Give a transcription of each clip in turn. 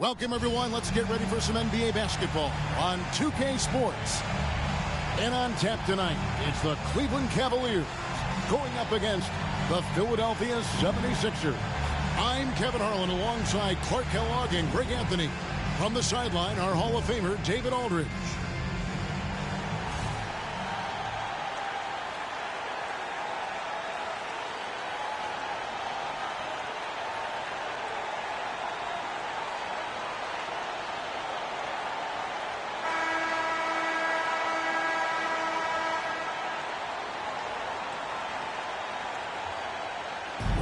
Welcome, everyone. Let's get ready for some NBA basketball on 2K Sports. And on tap tonight, it's the Cleveland Cavaliers going up against the Philadelphia 76ers. I'm Kevin Harlan alongside Clark Kellogg and Greg Anthony. From the sideline, our Hall of Famer, David Aldridge.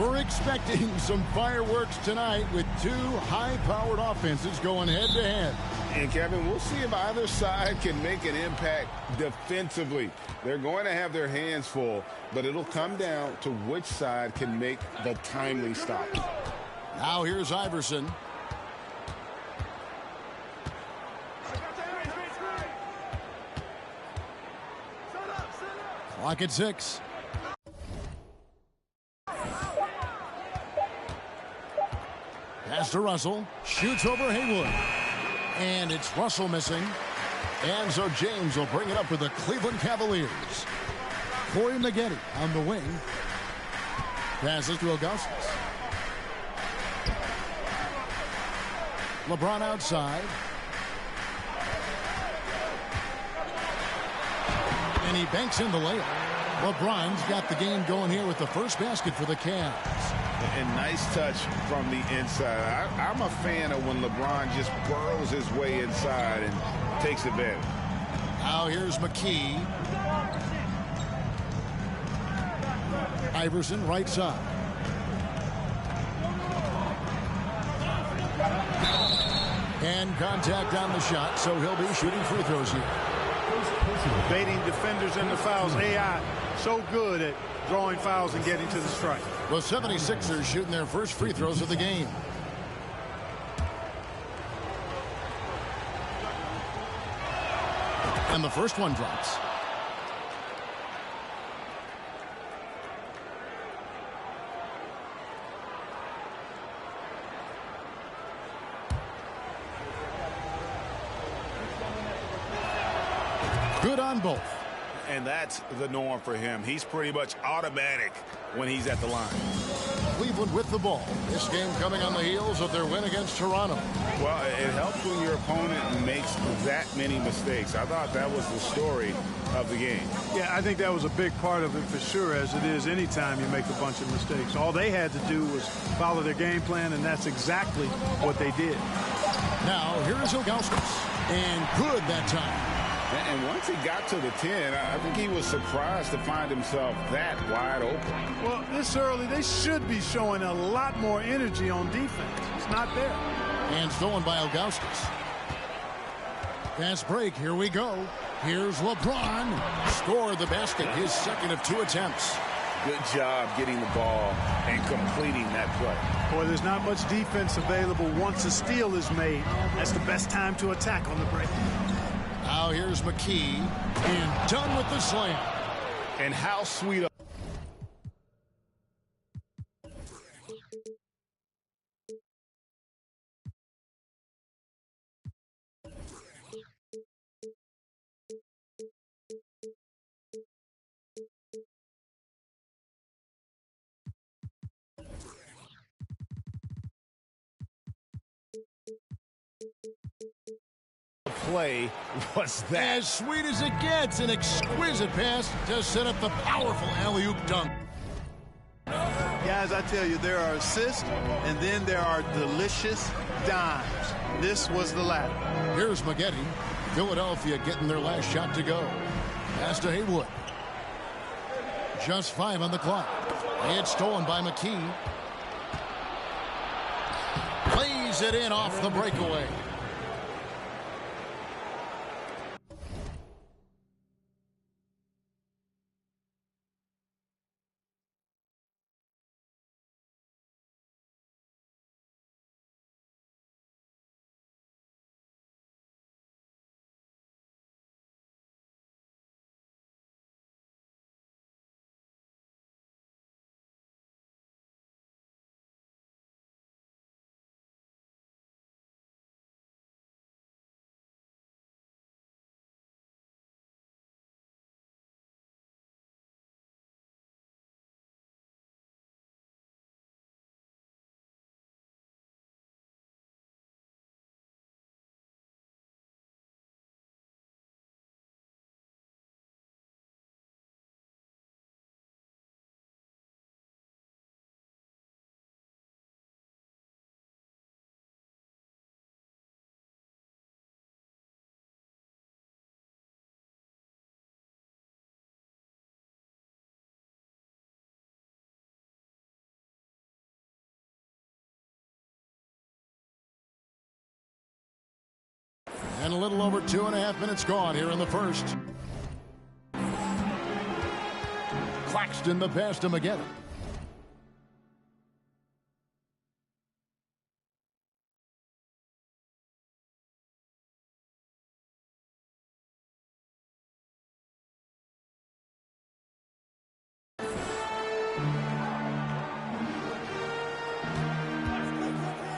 We're expecting some fireworks tonight with two high-powered offenses going head-to-head. And, Kevin, we'll see if either side can make an impact defensively. They're going to have their hands full, but it'll come down to which side can make the timely stop. Now here's Iverson. Clock at 6. Pass to Russell, shoots over Haywood, and it's Russell missing. And so James will bring it up for the Cleveland Cavaliers. Corey Maggette on the wing. Passes to Augustus. LeBron outside. And he banks in the layup. LeBron's got the game going here with the first basket for the Cavs. And nice touch from the inside. I'm a fan of when LeBron just burrows his way inside and takes advantage. Now here's McKee. Iverson right side. And contact on the shot, so he'll be shooting free throws here. Baiting defenders in the fouls. AI so good at drawing fouls and getting to the strike. The 76ers shooting their first free throws of the game. And the first one drops. Good on both. and that's the norm for him. He's pretty much automatic when he's at the line. Cleveland with the ball. This game coming on the heels of their win against Toronto. Well, it helps when your opponent makes that many mistakes. I thought that was the story of the game. Yeah, I think that was a big part of it for sure, as it is anytime you make a bunch of mistakes. All they had to do was follow their game plan, and that's exactly what they did. Now, here's Ilgauskas. And good that time. And once he got to the 10, I think he was surprised to find himself that wide open. Well, this early, they should be showing a lot more energy on defense. It's not there. And stolen by Ilgauskas. Fast break. Here we go. Here's LeBron. Scored the basket. His second of 2 attempts. Good job getting the ball and completing that play. Boy, there's not much defense available once a steal is made. That's the best time to attack on the break. Now here's McKee, and done with the slam. And how sweet. Play was that. As sweet as it gets, an exquisite pass to set up the powerful alley-oop dunk. Guys, I tell you, there are assists, and then there are delicious dimes. This was the latter. Here's Maggette. Philadelphia getting their last shot to go. Pass to Haywood. Just 5 on the clock. It's stolen by McKee. Plays it in off the breakaway. And a little over 2.5 minutes gone here in the first. Claxton the pass to Maggette.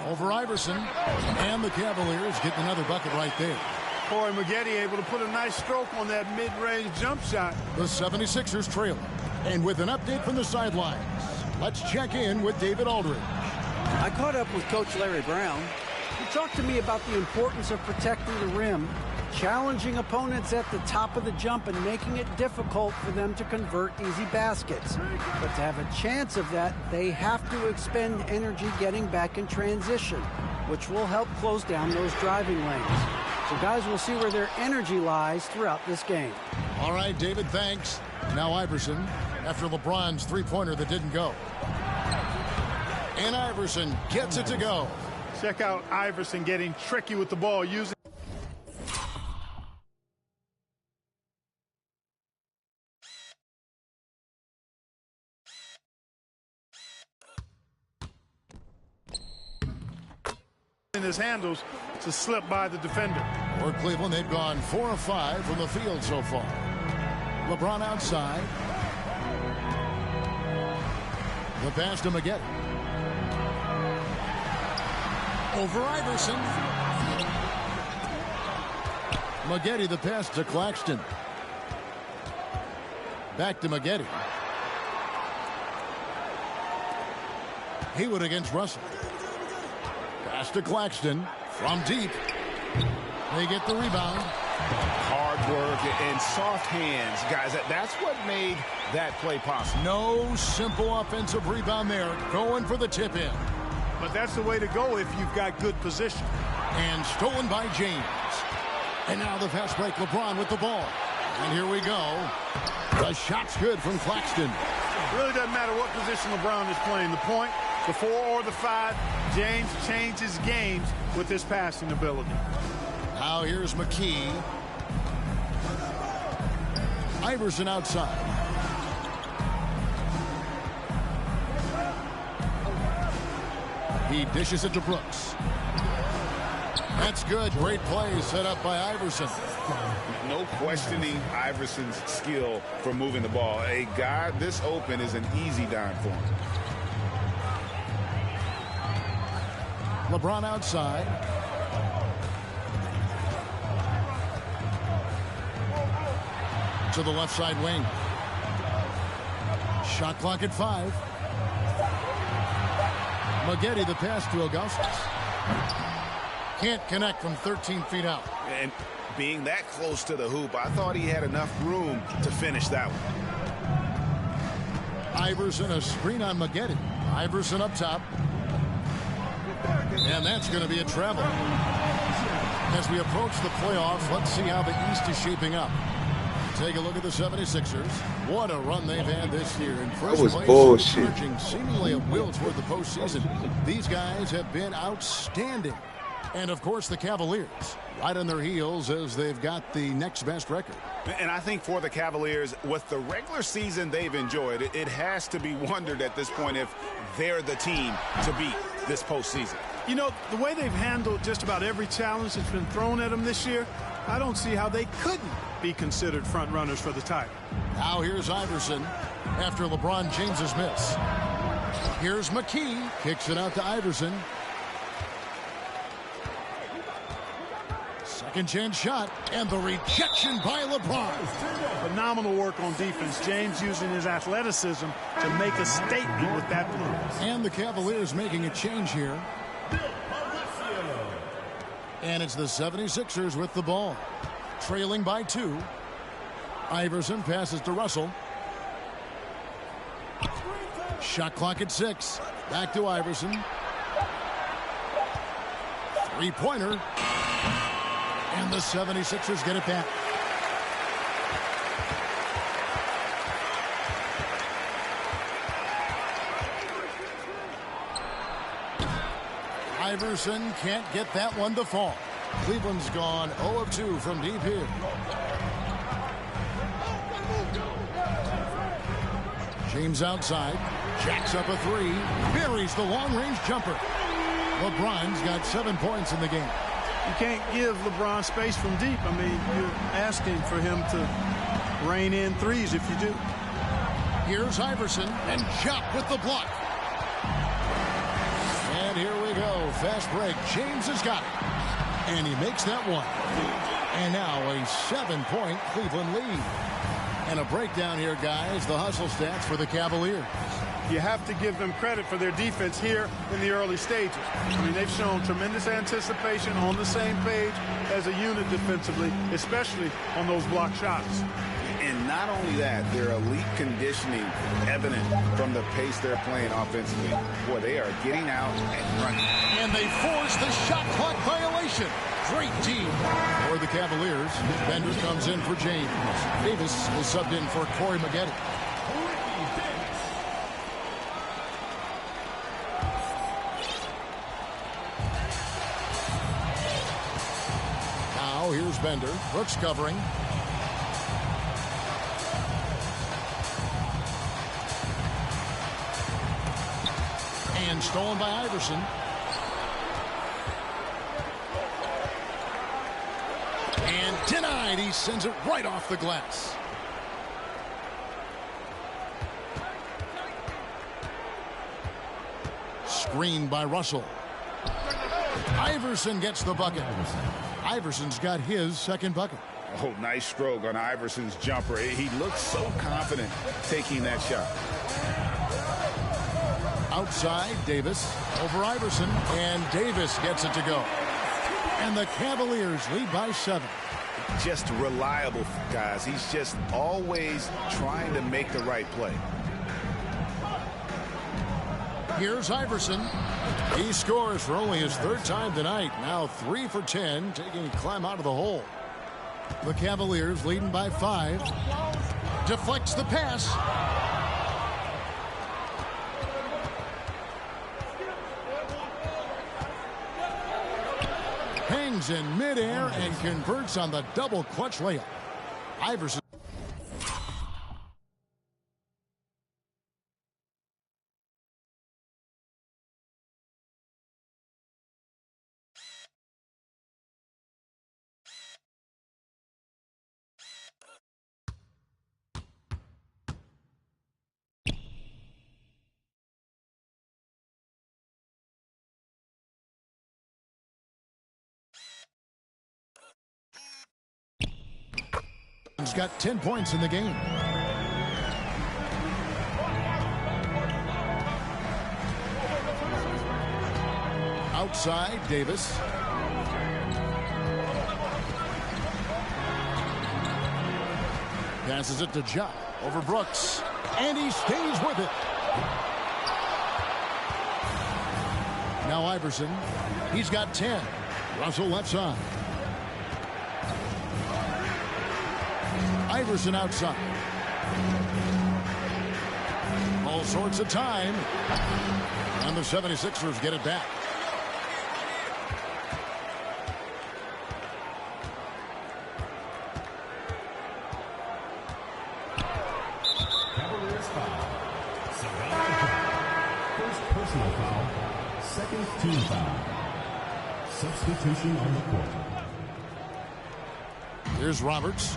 Over Iverson, and the Cavaliers get another bucket right there. Boy, Maggette able to put a nice stroke on that mid-range jump shot. The 76ers trail. And with an update from the sidelines, let's check in with David Aldridge. I caught up with Coach Larry Brown. He talked to me about the importance of protecting the rim, challenging opponents at the top of the jump and making it difficult for them to convert easy baskets. But to have a chance of that, they have to expend energy getting back in transition, which will help close down those driving lanes. So guys will see where their energy lies throughout this game. All right, David, thanks. Now Iverson, after LeBron's three-pointer that didn't go. And Iverson gets it to go. Check out Iverson getting tricky with the ball, using his handles to slip by the defender. For Cleveland, they've gone 4 of 5 from the field so far. LeBron outside. The pass to Maggette. Over Iverson. Maggette the pass to Claxton. Back to Maggette. Haywood against Russell. Pass to Claxton from deep. They get the rebound. Hard work and soft hands, guys. That's what made that play possible. No simple offensive rebound there. Going for the tip in. But that's the way to go if you've got good position. And stolen by James. And now the fast break. LeBron with the ball. And here we go. The shot's good from Claxton. It really doesn't matter what position LeBron is playing. The point, the 4 or the 5, James changes games with his passing ability. Now here's McKee. Iverson outside. He dishes it to Brooks. That's good. Great play set up by Iverson. No questioning Iverson's skill for moving the ball. A guy this open is an easy dime for him. LeBron outside. To the left side wing. Shot clock at 5. Maggette the pass to Augustus. Can't connect from 13 feet out. And being that close to the hoop, I thought he had enough room to finish that one. Iverson, a screen on Maggette. Iverson up top. And that's going to be a travel. As we approach the playoffs, let's see how the East is shaping up. Take a look at the 76ers. What a run they've had this year. In first That was place, bullshit. searching seemingly a will toward the postseason. These guys have been outstanding. And, of course, the Cavaliers right on their heels as they've got the next best record. And I think for the Cavaliers, with the regular season they've enjoyed, it has to be wondered at this point if they're the team to beat this postseason. You know, the way they've handled just about every challenge that's been thrown at them this year, I don't see how they couldn't be considered front runners for the title. Now here's Iverson after LeBron James's miss. Here's McKee. Kicks it out to Iverson. Second chance shot. And the rejection by LeBron. Phenomenal work on defense. James using his athleticism to make a statement with that move. And the Cavaliers making a change here. And it's the 76ers with the ball. Trailing by 2. Iverson passes to Russell. Shot clock at 6. Back to Iverson. Three-pointer. And the 76ers get it back. Iverson can't get that one to fall. Cleveland's gone 0 of 2 from deep here. James outside. Jacks up a 3. Buries the long-range jumper. LeBron's got 7 points in the game. You can't give LeBron space from deep. I mean, you're asking for him to rein in threes if you do. Here's Iverson and Jock with the block. And here we go. Fast break. James has got it. And he makes that one. And now a 7-point Cleveland lead. And a breakdown here, guys. The hustle stats for the Cavaliers. You have to give them credit for their defense here in the early stages. I mean, they've shown tremendous anticipation, on the same page as a unit defensively, especially on those block shots. And not only that, their elite conditioning evident from the pace they're playing offensively. Boy, they are getting out and running. And they force the shot clock violation. Great team for the Cavaliers. Bender comes in for James. Davis is subbed in for Corey Maggette. Now here's Bender. Brooks covering. And stolen by Iverson. And denied. He sends it right off the glass. Screened by Russell. Iverson gets the bucket. Iverson's got his second bucket. Oh, nice stroke on Iverson's jumper. He looks so confident taking that shot. Outside, Davis over Iverson, and Davis gets it to go. And the Cavaliers lead by 7. Just reliable, guys. He's just always trying to make the right play. Here's Iverson. He scores for only his 3rd time tonight. Now 3 for 10, taking a climb out of the hole. The Cavaliers leading by 5. Deflects the pass. Hangs in midair and converts on the double clutch layup. Iverson. He's got 10 points in the game. Outside, Davis. Passes it to Ja over Brooks. And he stays with it. Now Iverson. He's got 10. Russell left side. Iverson outside. All sorts of time. And the 76ers get it back. Cavaliers foul. First personal foul. Second team foul. Substitution on the court. Here's Roberts.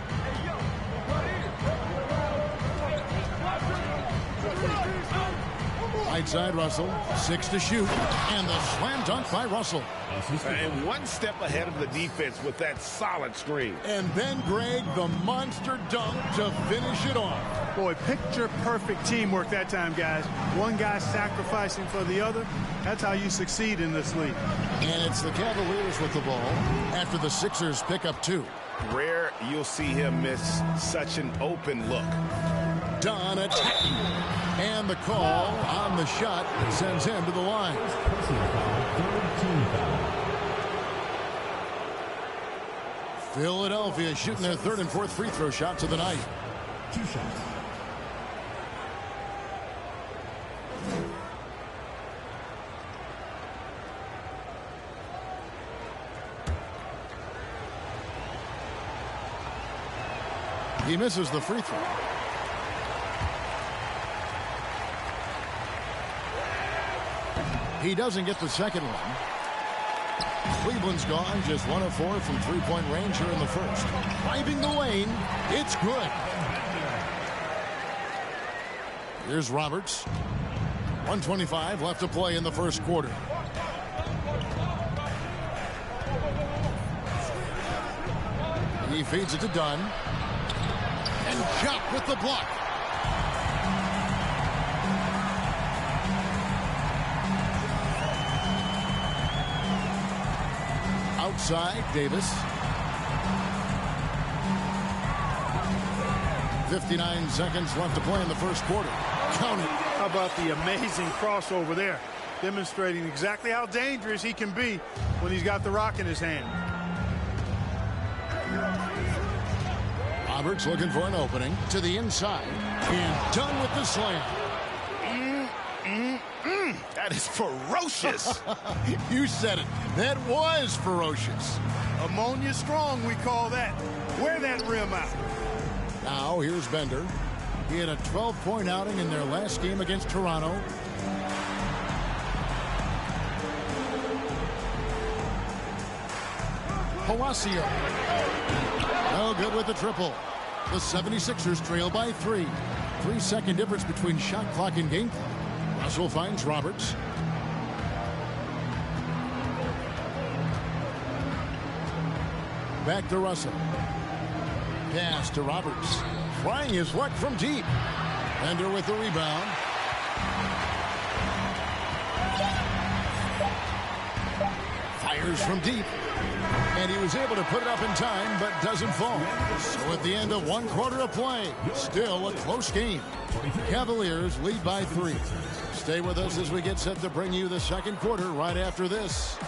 Right side, Russell. 6 to shoot. And the slam dunk by Russell. And one step ahead of the defense with that solid screen. And then Greg, the monster dunk to finish it off. Boy, picture-perfect teamwork that time, guys. One guy sacrificing for the other. That's how you succeed in this league. And it's the Cavaliers with the ball after the Sixers pick up 2. Rare you'll see him miss such an open look. Dunn attacking. And the call on the shot sends him to the line. Personal foul. Third team foul. Philadelphia shooting their 3rd and 4th free throw shots of the night. 2 shots. He misses the free throw. He doesn't get the second one. Cleveland's gone just 1 of 4 from three-point range here in the first. Driving the lane. It's good. Here's Roberts. 1:25 left to play in the first quarter. He feeds it to Dunn. And Jock with the block. Outside, Davis. 59 seconds left to play in the first quarter. Count it. How about the amazing crossover there? Demonstrating exactly how dangerous he can be when he's got the rock in his hand. Roberts looking for an opening to the inside. And done with the slam. That is ferocious. You said it. That was ferocious. Ammonia strong, we call that. Wear that rim out. Now here's Bender. He had a 12-point outing in their last game against Toronto. Palacio. No good with the triple. The 76ers trail by 3. 3-second difference between shot clock and game clock. Russell finds Roberts. Back to Russell. Pass to Roberts. Trying his luck from deep. Bender with the rebound. Fires from deep. And he was able to put it up in time, but doesn't fall. So at the end of 1 quarter of play, still a close game. Cavaliers lead by 3. Stay with us as we get set to bring you the second quarter right after this.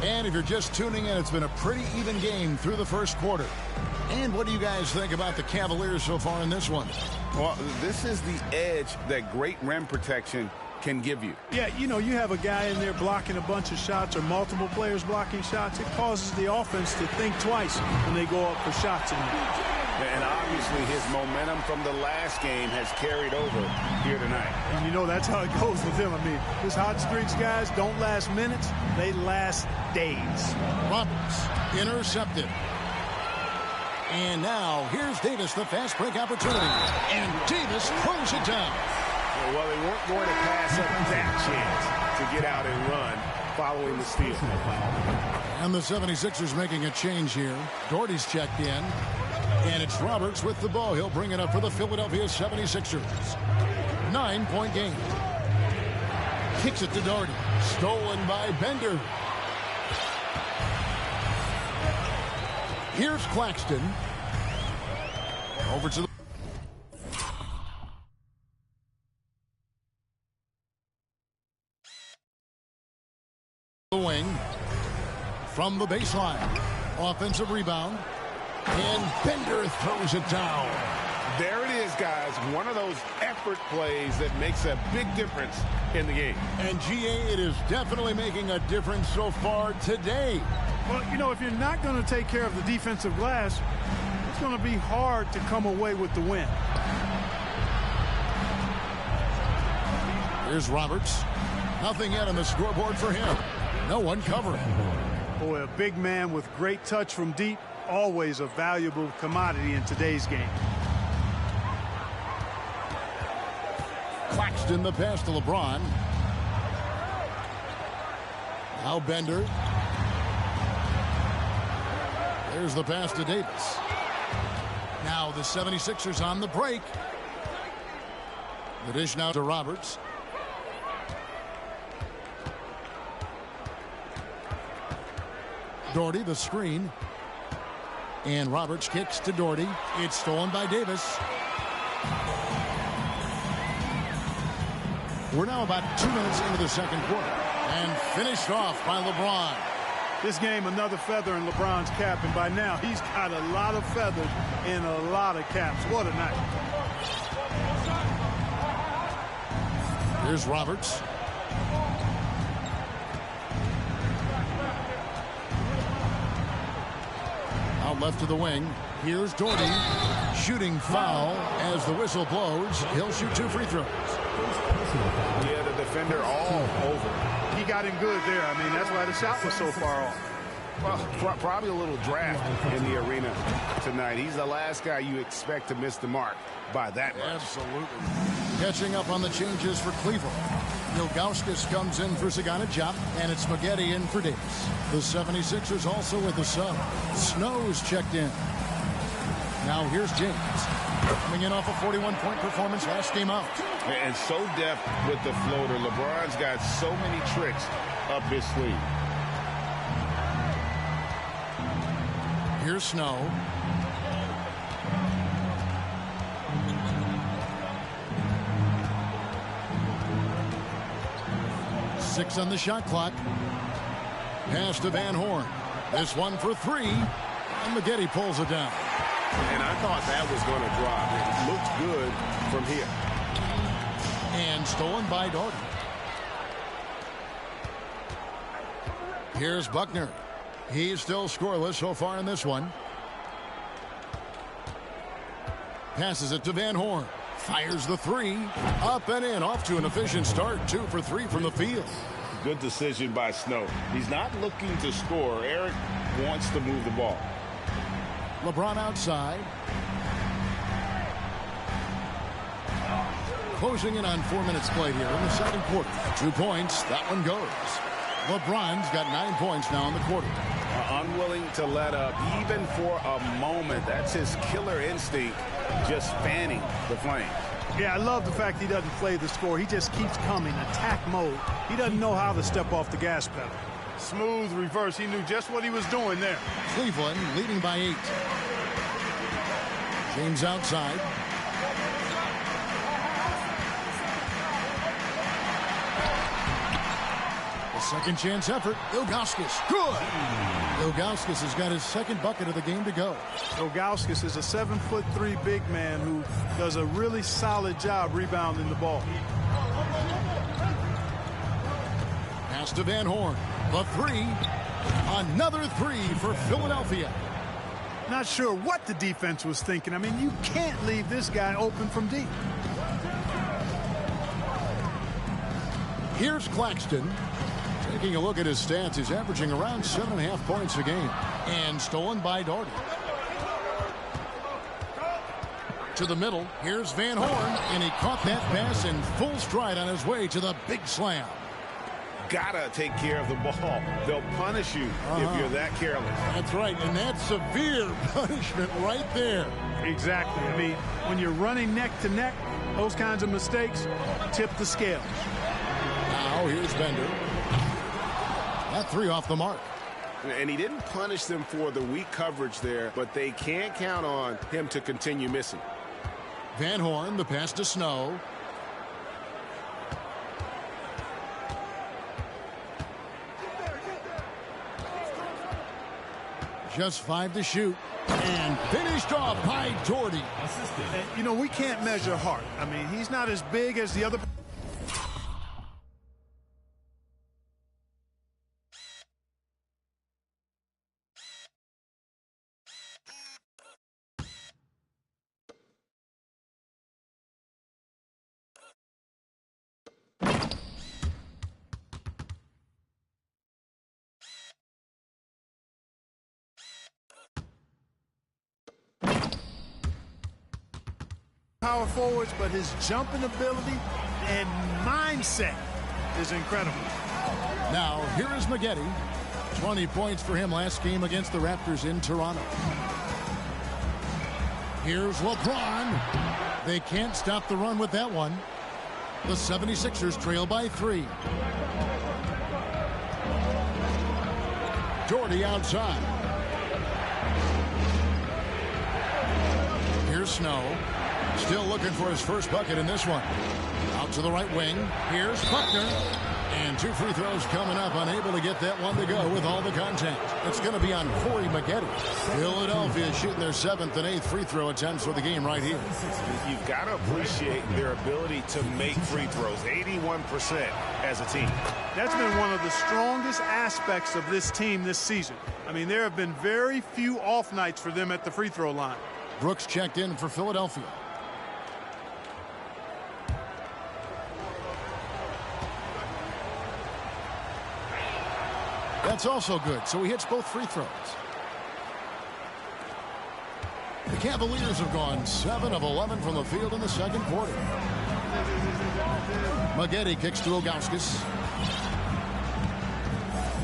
And if you're just tuning in, it's been a pretty even game through the first quarter. And what do you guys think about the Cavaliers so far in this one? Well, this is the edge that great rim protection can give you. Yeah, you know, you have a guy in there blocking a bunch of shots or multiple players blocking shots. It causes the offense to think twice when they go up for shots in there. And obviously his momentum from the last game has carried over here tonight. And you know that's how it goes with him. I mean, his hot streaks, guys, don't last minutes. They last days. Roberts intercepted. And now here's Davis, the fast break opportunity. And Davis throws it down. Well, they weren't going to pass up that chance to get out and run following the steal. And the 76ers making a change here. Doherty's checked in. And it's Roberts with the ball. He'll bring it up for the Philadelphia 76ers. 9-point game. Kicks it to Doherty. Stolen by Bender. Here's Claxton. Over to the wing. From the baseline. Offensive rebound. And Bender throws it down. There it is, guys. One of those effort plays that makes a big difference in the game. And GA, it is definitely making a difference so far today. Well, you know, if you're not going to take care of the defensive glass, it's going to be hard to come away with the win. Here's Roberts. Nothing yet on the scoreboard for him. No one covering. Boy, a big man with great touch from deep. Always a valuable commodity in today's game. Claxton the pass to LeBron. Now Bender. There's the pass to Davis. Now the 76ers on the break. The dish now to Roberts. Doherty the screen. And Roberts kicks to Doherty. It's stolen by Davis. We're now about 2 minutes into the second quarter. And finished off by LeBron. This game, another feather in LeBron's cap. And by now, he's got a lot of feathers and a lot of caps. What a night. Here's Roberts. Out left to the wing. Here's Doherty. Shooting foul as the whistle blows. He'll shoot 2 free throws. Yeah, the defender all over. He got him good there. I mean, that's why the shot was so far off. Well, probably a little draft in the arena tonight. He's the last guy you expect to miss the mark by that much. Absolutely. Catching up on the changes for Cleveland. Ilgauskas comes in for Ziganejad, and it's Spaghetti in for Davis. The 76ers also with the sub. Snow's checked in. Now here's James. Coming in off a 41-point performance last game out. And so deft with the floater. LeBron's got so many tricks up his sleeve. Here's Snow. Six on the shot clock. Pass to Van Horn. This one for 3. And Spaghetti pulls it down. And I thought that was going to drop. It looked good from here. And stolen by Doherty. Here's Buckner. He's still scoreless so far in this one. Passes it to Van Horn. Fires the 3. Up and in. Off to an efficient start. 2 for 3 from the field. Good decision by Snow. He's not looking to score. Eric wants to move the ball. LeBron outside. closing in on 4 minutes played here in the second quarter. 2 points. That one goes. LeBron's got 9 points now in the quarter. Unwilling to let up even for a moment. That's his killer instinct, just fanning the flame. Yeah, I love the fact he doesn't play the score. He just keeps coming, attack mode. He doesn't know how to step off the gas pedal. Smooth reverse. He knew just what he was doing there. Cleveland leading by 8. James outside. A second chance effort. Ilgauskas. Good. Ilgauskas has got his second bucket of the game to go. Ilgauskas is a 7'3" big man who does a really solid job rebounding the ball. Pass to Van Horn. The 3. Another 3 for Philadelphia. Not sure what the defense was thinking. I mean, you can't leave this guy open from deep. Here's Claxton. Taking a look at his stats, he's averaging around 7.5 points a game. And stolen by Doherty. To the middle. Here's Van Horn. And he caught that pass in full stride on his way to the big slam. Gotta take care of the ball. They'll punish you if you're that careless. That's right, and that's severe punishment right there. Exactly. I mean, when you're running neck to neck, those kinds of mistakes tip the scales. Now here's Bender. That 3 off the mark. And he didn't punish them for the weak coverage there, but they can't count on him to continue missing. Van Horn, the pass to Snow. Just 5 to shoot. And finished off by Doherty. You know, we can't measure heart. I mean, he's not as big as the other. Power forwards, but his jumping ability and mindset is incredible. Now, here is Maggette. 20 points for him last game against the Raptors in Toronto. Here's LeBron. They can't stop the run with that one. The 76ers trail by 3. Doherty outside. Here's Snow. Still looking for his first bucket in this one. Out to the right wing. Here's Buckner. And 2 free throws coming up. Unable to get that one to go with all the contact. It's going to be on Corey Maggette. Philadelphia shooting their 7th and 8th free throw attempts for the game right here. You've got to appreciate their ability to make free throws. 81% as a team. That's been one of the strongest aspects of this team this season. I mean, there have been very few off nights for them at the free throw line. Brooks checked in for Philadelphia. That's also good, so he hits both free throws. The Cavaliers have gone 7 of 11 from the field in the second quarter. Maggette kicks to Ilgauskas.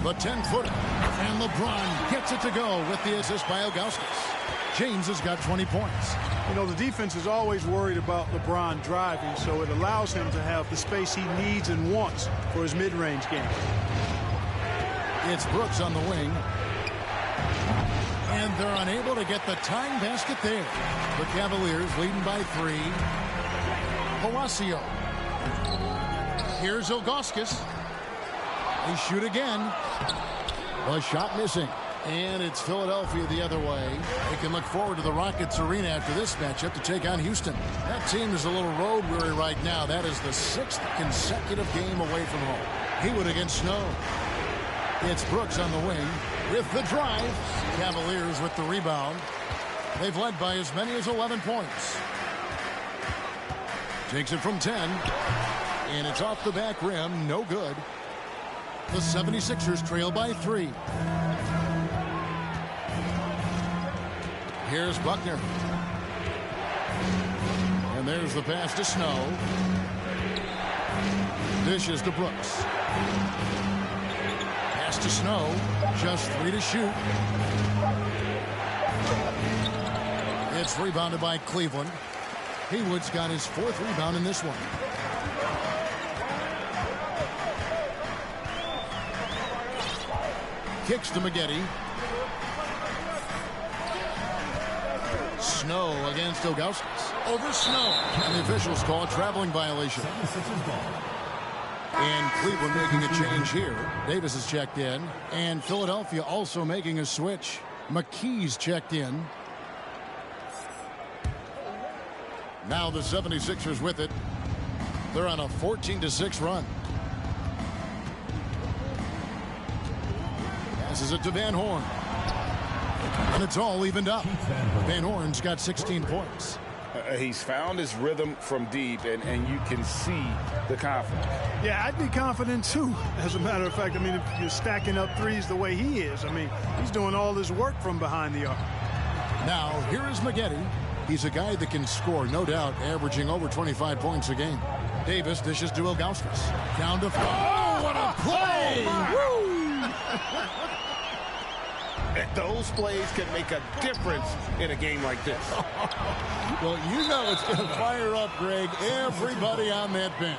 The 10-footer. And LeBron gets it to go with the assist by Ilgauskas. James has got 20 points. You know, the defense is always worried about LeBron driving, so it allows him to have the space he needs and wants for his mid-range game. It's Brooks on the wing. And they're unable to get the tying basket there. The Cavaliers leading by 3. Palacio. Here's Ilgauskas. They shoot again. The shot missing. And it's Philadelphia the other way. They can look forward to the Rockets arena after this matchup to take on Houston. That team is a little road weary right now. That is the 6th consecutive game away from home. Haywood against Snow. It's Brooks on the wing with the drive. Cavaliers with the rebound. They've led by as many as 11 points. Takes it from 10. And it's off the back rim. No good. The 76ers trail by 3. Here's Buckner. And there's the pass to Snow. Dishes to Brooks. Pass to Snow. Just 3 to shoot. It's rebounded by Cleveland. Haywood's got his 4th rebound in this one. Kicks to Maggette. Snow against Ilgauskas. Over Snow. And the officials call a traveling violation. And Cleveland making a change here. Davis is checked in. And Philadelphia also making a switch. McKee's checked in. Now the 76ers with it. They're on a 14-6 run. Passes it to Van Horn. And it's all evened up. Van Horn's got 16 points. He's found his rhythm from deep, and you can see the confidence. Yeah, I'd be confident, too, as a matter of fact. I mean, if you're stacking up threes the way he is, I mean, he's doing all this work from behind the arc. Now, here is Maggette. He's a guy that can score, no doubt, averaging over 25 points a game. Davis dishes to Ilgauskas. Down to 5. Oh, what a play! Those plays can make a difference in a game like this. Well, you know it's going to fire up, Greg, everybody on that bench.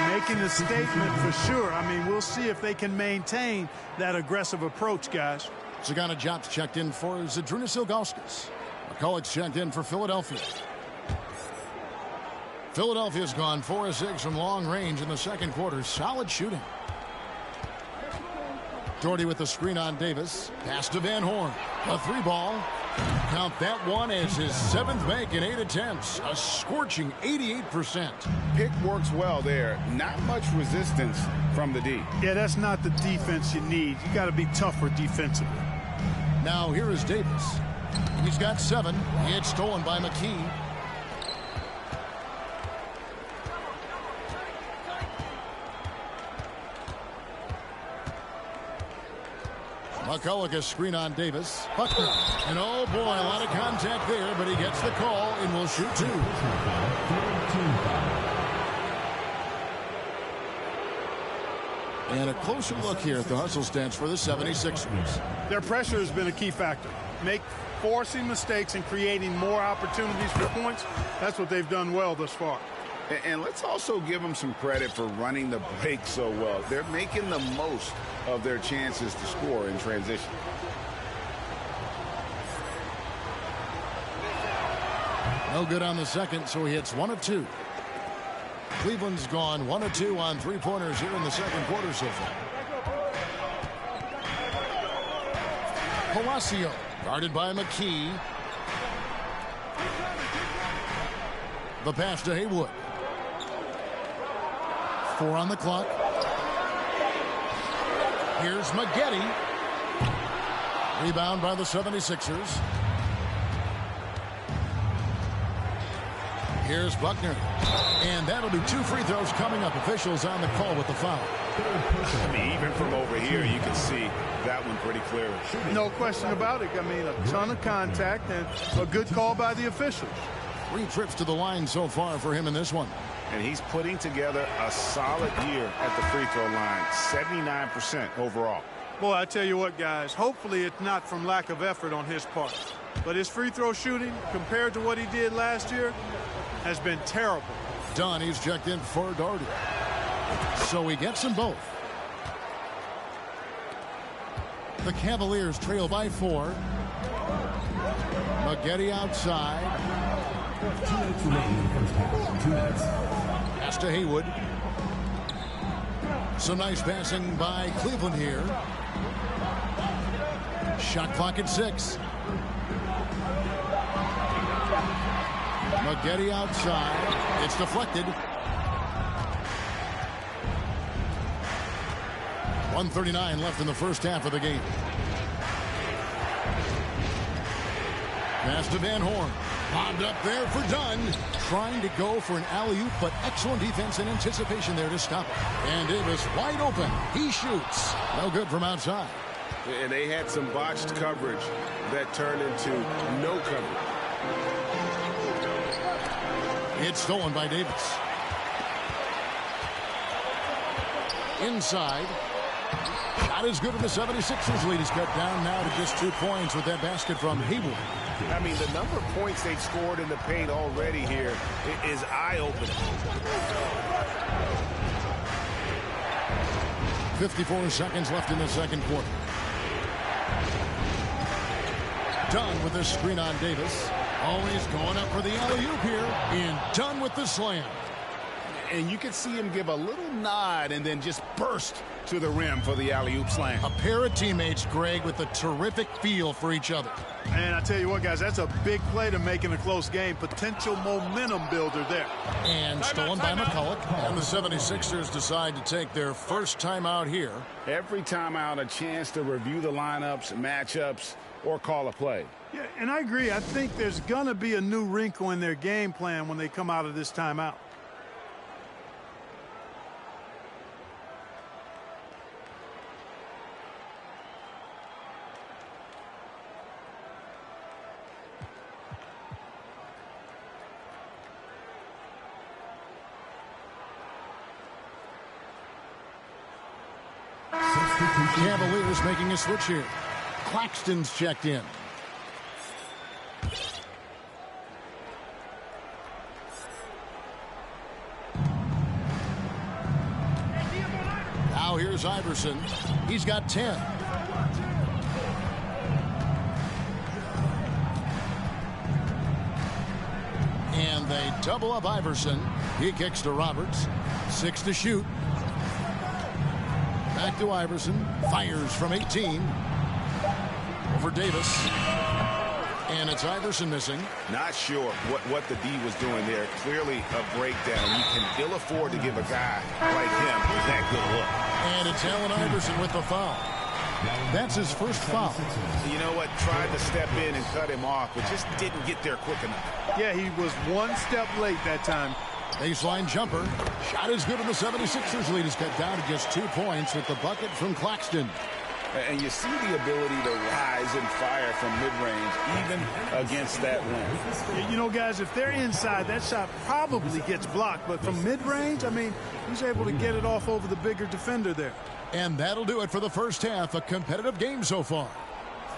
Making a statement for sure. I mean, we'll see if they can maintain that aggressive approach, guys. Zagana Jobs checked in for Zydrunas Ilgauskas. McCulloch's checked in for Philadelphia. Philadelphia's gone 4 of 6 from long range in the second quarter. Solid shooting. Doherty with the screen on Davis. Pass to Van Horn. A 3-ball. Count that one as his 7th make in 8 attempts. A scorching 88%. Pick works well there. Not much resistance from the D. Yeah, that's not the defense you need. You got to be tougher defensively. Now here is Davis. He's got 7. It's stolen by McKee. McCulloch a screen on Davis. Buckner. And oh boy, a lot of contact there, but he gets the call and will shoot 2. And a closer look here at the hustle stats for the 76ers. Their pressure has been a key factor. Forcing mistakes and creating more opportunities for points. That's what they've done well thus far. And let's also give them some credit for running the break so well. They're making the most of their chances to score in transition. No good on the second, so he hits 1 of 2. Cleveland's gone 1 of 2 on 3-pointers here in the second quarter so far. Palacio guarded by McKee. The pass to Haywood. 4 on the clock. Here's Maggette. Rebound by the 76ers. Here's Buckner. And that'll be 2 free throws coming up. Officials on the call with the foul. I mean, even from over here, you can see that one pretty clearly. No question about it. I mean, a ton of contact and a good call by the officials. 3 trips to the line so far for him in this one. And he's putting together a solid year at the free throw line. 79% overall. Boy, I tell you what, guys, hopefully it's not from lack of effort on his part. But his free throw shooting, compared to what he did last year, has been terrible. Dunn, he's checked in for Doherty. So he gets them both. The Cavaliers trail by 4. Maggette outside. 2 minutes remaining in the first half. 2 minutes. Pass to Haywood. Some nice passing by Cleveland here. Shot clock at 6. Maggette outside. It's deflected. 1:39 left in the first half of the game. Pass to Van Horn. Bobbed up there for Dunn. Trying to go for an alley-oop, but excellent defense and anticipation there to stop it. And Davis wide open. He shoots. No good from outside. And they had some botched coverage that turned into no coverage. It's stolen by Davis. Inside. Shot is good, and the 76ers lead is cut down now to just 2 points with that basket from Hayward. I mean, the number of points they've scored in the paint already here is eye-opening. 54 seconds left in the second quarter. Dunn with the screen on Davis. Always going up for the alley-oop here. And Dunn with the slam. And you can see him give a little nod and then just burst to the rim for the alley-oop slam. A pair of teammates, Greg, with a terrific feel for each other. And I tell you what, guys, that's a big play to make in a close game. Potential momentum builder there. And stolen by McCulloch. And the 76ers decide to take their first timeout here. Every timeout, a chance to review the lineups, matchups, or call a play. Yeah, and I agree. I think there's going to be a new wrinkle in their game plan when they come out of this timeout. Cavaliers making a switch here. Claxton's checked in. Now here's Iverson. He's got 10. And they double up Iverson. He kicks to Roberts. 6 to shoot. Back to Iverson. Fires from 18. Over Davis. And it's Iverson missing. Not sure what the D was doing there. Clearly a breakdown. You can ill afford to give a guy like him that good look. And it's Allen Iverson with the foul. That's his first foul. You know what? Tried to step in and cut him off, but just didn't get there quick enough. Yeah, he was one step late that time. Baseline jumper. Shot is good, and the 76ers lead is cut down to just 2 points with the bucket from Claxton. And you see the ability to rise and fire from mid-range, even against that wind. You know, guys, if they're inside, that shot probably gets blocked. But from mid-range, I mean, he's able to get it off over the bigger defender there. And that'll do it for the first half. A competitive game so far.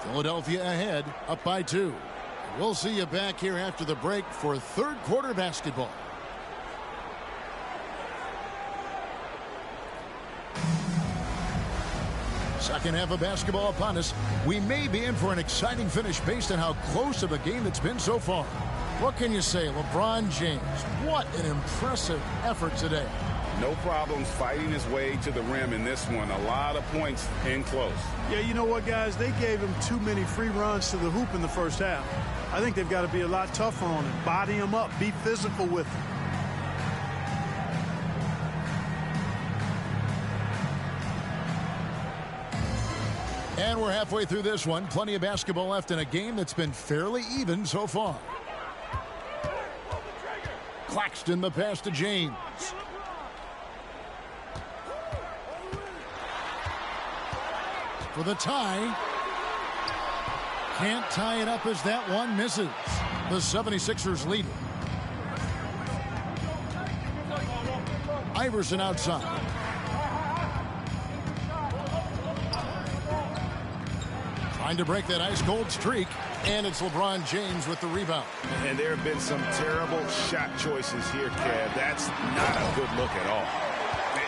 Philadelphia ahead, up by 2. We'll see you back here after the break for third quarter basketball. Second half of basketball upon us. We may be in for an exciting finish based on how close of a game it's been so far. What can you say? LeBron James, what an impressive effort today. No problems fighting his way to the rim in this one. A lot of points in close. Yeah, you know what, guys? They gave him too many free runs to the hoop in the first half. I think they've got to be a lot tougher on him. Body him up. Be physical with him. And we're halfway through this one. Plenty of basketball left in a game that's been fairly even so far. Claxton the pass to James. For the tie. Can't tie it up as that one misses. The 76ers lead. Iverson outside. Trying to break that ice-cold streak, and it's LeBron James with the rebound. And there have been some terrible shot choices here, Kev. That's not a good look at all.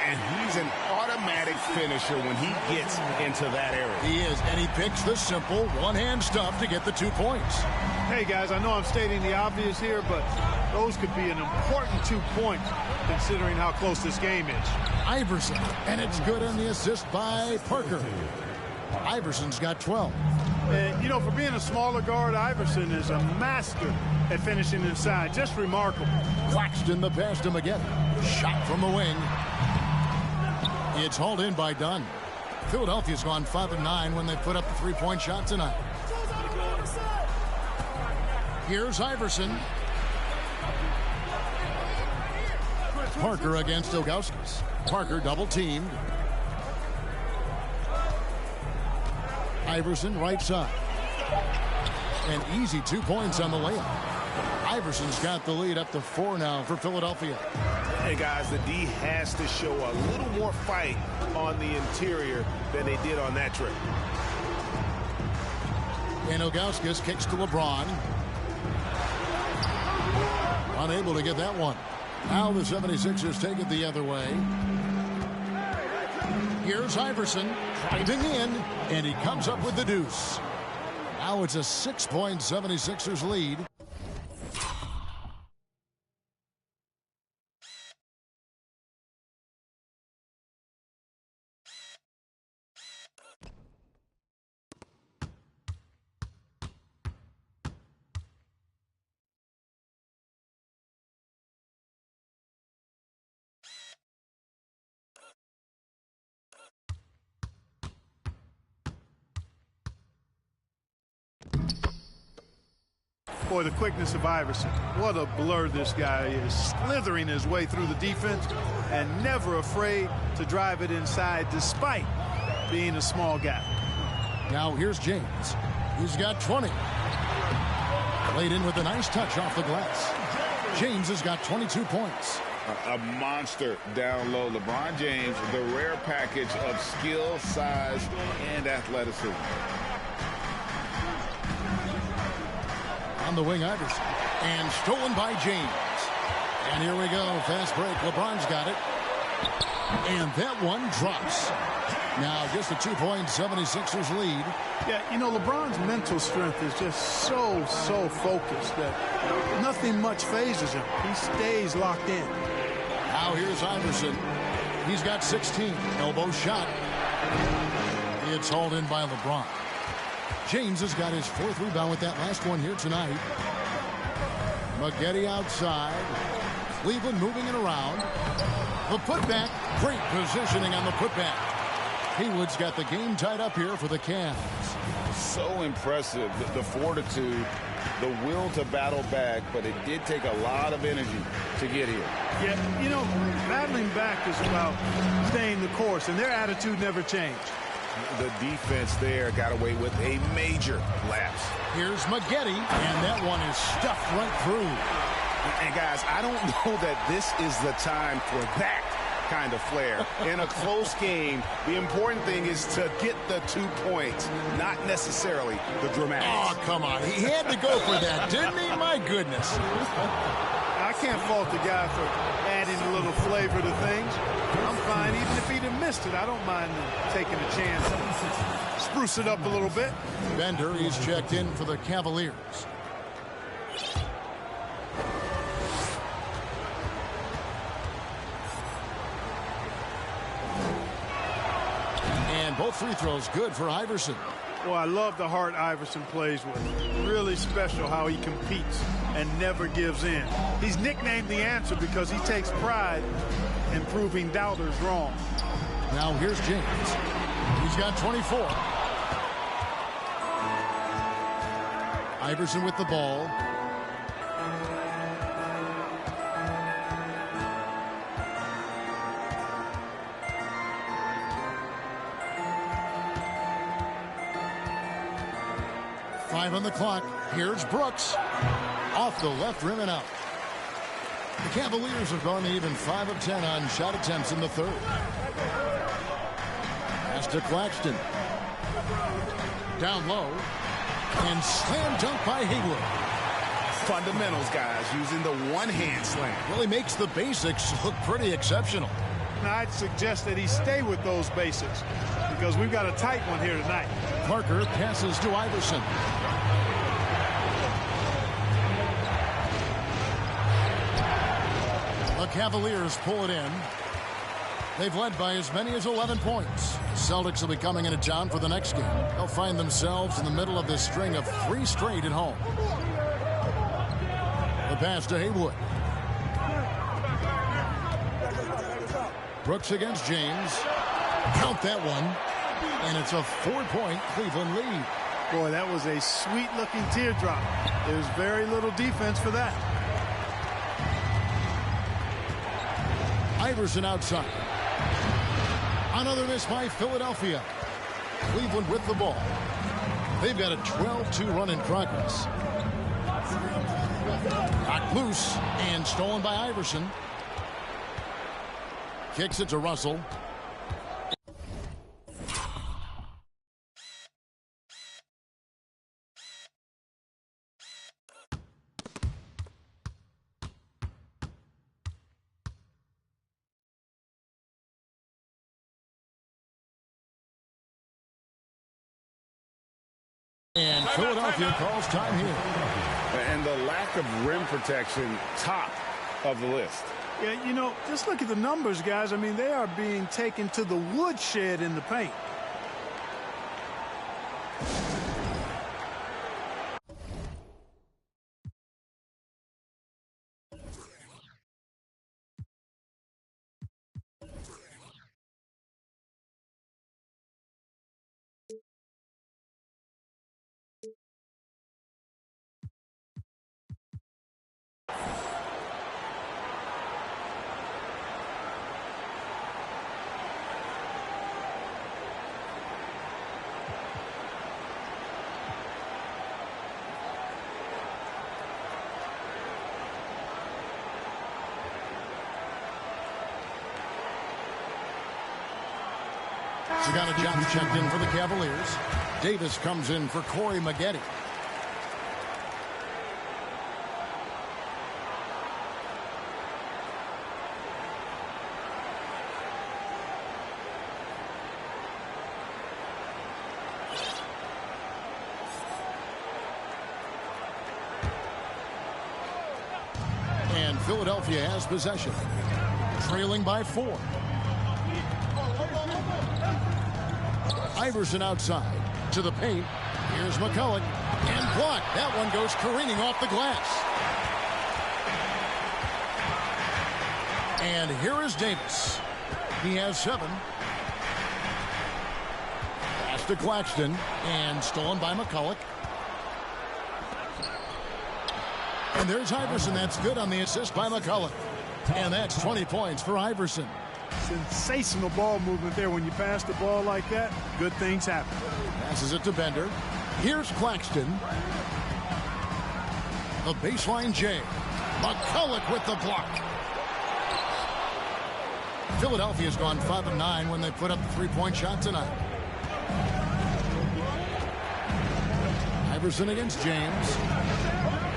And he's an automatic finisher when he gets into that area. He is, and he picks the simple one-hand stuff to get the 2 points. Hey, guys, I know I'm stating the obvious here, but those could be an important 2 points considering how close this game is. Iverson, and it's good on the assist by Parker. Iverson's got 12. And, you know, for being a smaller guard, Iverson is a master at finishing inside. Just remarkable. Claxton the pass to McGinn. Shot from the wing. It's hauled in by Dunn. Philadelphia's gone 5 of 9 when they put up the 3-point shot tonight. Here's Iverson. Parker against Ilgauskas. Parker double-teamed. Iverson right side. An easy 2 points on the layup. Iverson's got the lead up to 4 now for Philadelphia. Hey, guys, the D has to show a little more fight on the interior than they did on that trip. And Ilgauskas kicks to LeBron. Unable to get that one. Now the 76ers take it the other way. Here's Iverson driving in, and he comes up with the deuce. Now it's a 6-point 76ers lead. Boy, the quickness of Iverson. What a blur this guy is. Slithering his way through the defense and never afraid to drive it inside despite being a small guy. Now here's James. He's got 20. Laid in with a nice touch off the glass. James has got 22 points. A monster down low. LeBron James, the rare package of skill, size, and athleticism. On the wing, Iverson. And stolen by James. And here we go. Fast break. LeBron's got it. And that one drops. Now just a 2-point 76ers lead. Yeah, you know, LeBron's mental strength is just so focused that nothing much phases him. He stays locked in. Now here's Iverson. He's got 16. Elbow shot. It's hauled in by LeBron. James has got his 4th rebound with that last one here tonight. Maggette outside. Cleveland moving it around. The putback. Great positioning on the putback. Haywood's got the game tied up here for the Cavs. So impressive, the fortitude, the will to battle back, but it did take a lot of energy to get here. Yeah, you know, battling back is about staying the course, and their attitude never changed. The defense there got away with a major lapse. Here's Maggette, and that one is stuffed right through. And guys, I don't know that this is the time for that kind of flair. In a close game, the important thing is to get the 2 points, not necessarily the dramatics. Oh, come on. He had to go for that, didn't he? My goodness. I can't fault the guy for adding a little flavor to things. I'm fine. Even if he'd have missed it, I don't mind taking a chance. Spruce it up a little bit. Bender, he's checked in for the Cavaliers. And both free throws good for Iverson. Well, I love the heart Iverson plays with. Really special how he competes and never gives in. He's nicknamed the answer because he takes pride in proving doubters wrong. Now here's James. He's got 24. Iverson with the ball. Five on the clock. Here's Brooks. Off the left rim and out. The Cavaliers have gone even 5 of 10 on shot attempts in the third. Pass to Claxton. Down low. And slam dunk by Haywood. Fundamentals, guys, using the one-hand slam. Really makes the basics look pretty exceptional. Now, I'd suggest that he stay with those basics because we've got a tight one here tonight. Parker passes to Iverson. The Cavaliers pull it in. They've led by as many as 11 points. Celtics will be coming into town for the next game. They'll find themselves in the middle of this string of 3 straight at home. The pass to Haywood. Brooks against James. Count that one. And it's a 4-point Cleveland lead. Boy, that was a sweet-looking teardrop. There's very little defense for that. Iverson outside. Another miss by Philadelphia. Cleveland with the ball. They've got a 12-2 run in progress. Knocked loose and stolen by Iverson. Kicks it to Russell. And Philadelphia calls time here. And the lack of rim protection, top of the list. Yeah, you know, just look at the numbers, guys. I mean, they are being taken to the woodshed in the paint. Sagana Johnson checked in for the Cavaliers. Davis comes in for Corey Maggette. And Philadelphia has possession, trailing by 4. Iverson outside to the paint. Here's McCulloch and blocked. That one goes careening off the glass. And here is Davis. He has 7. Pass to Claxton and stolen by McCulloch. And there's Iverson. That's good on the assist by McCulloch. And that's 20 points for Iverson. Sensational ball movement there. When you pass the ball like that, good things happen. Passes it to Bender. Here's Claxton. The baseline J. McCulloch with the block. Philadelphia's gone 5 of 9 when they put up the 3-point shot tonight. Iverson against James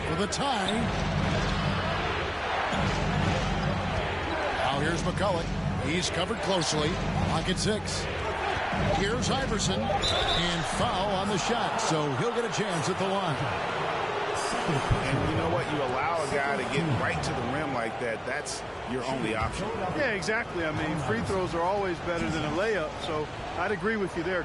for the tie. Now here's McCulloch. He's covered closely. Pocket 6. Here's Iverson. And foul on the shot. So he'll get a chance at the line. And you know what? You allow a guy to get right to the rim like that. That's your only option. Yeah, exactly. I mean, free throws are always better than a layup. So I'd agree with you there.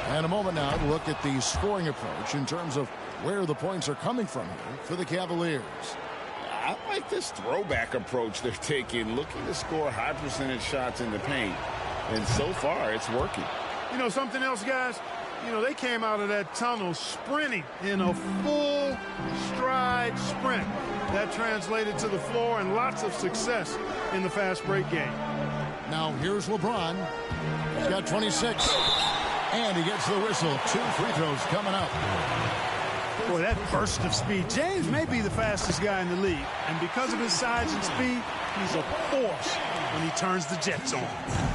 And a moment now to look at the scoring approach in terms of where the points are coming from here for the Cavaliers. I like this throwback approach they're taking, looking to score high percentage shots in the paint. And so far, it's working. You know, something else, guys? You know, they came out of that tunnel sprinting in a full stride sprint. That translated to the floor and lots of success in the fast break game. Now here's LeBron. He's got 26. And he gets the whistle. 2 free throws coming up. Boy, that burst of speed. James may be the fastest guy in the league. And because of his size and speed, he's a force when he turns the Jets on.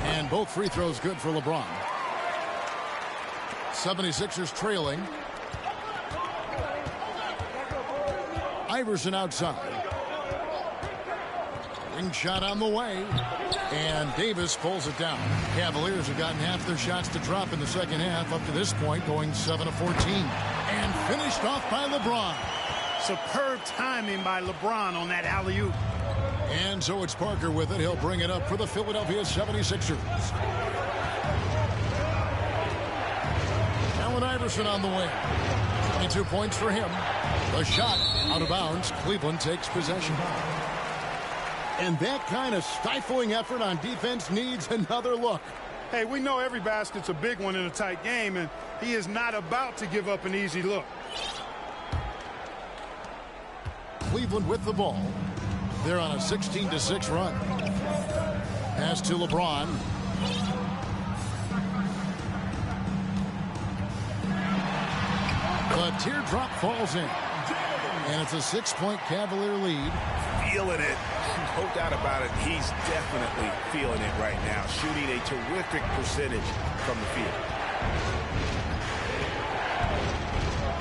And both free throws good for LeBron. 76ers trailing. Iverson outside. Ring shot on the way. And Davis pulls it down. Cavaliers have gotten half their shots to drop in the second half up to this point, going 7 of 14. And finished off by LeBron. Superb timing by LeBron on that alley-oop. And so it's Parker with it. He'll bring it up for the Philadelphia 76ers. Allen Iverson on the wing. 22 points for him. The shot out of bounds. Cleveland takes possession. And that kind of stifling effort on defense needs another look. Hey, we know every basket's a big one in a tight game, and he is not about to give up an easy look. Cleveland with the ball. They're on a 16-6 run. Pass to LeBron. The teardrop falls in. And it's a 6-point Cavalier lead. Feeling it. No doubt about it. He's definitely feeling it right now. Shooting a terrific percentage from the field.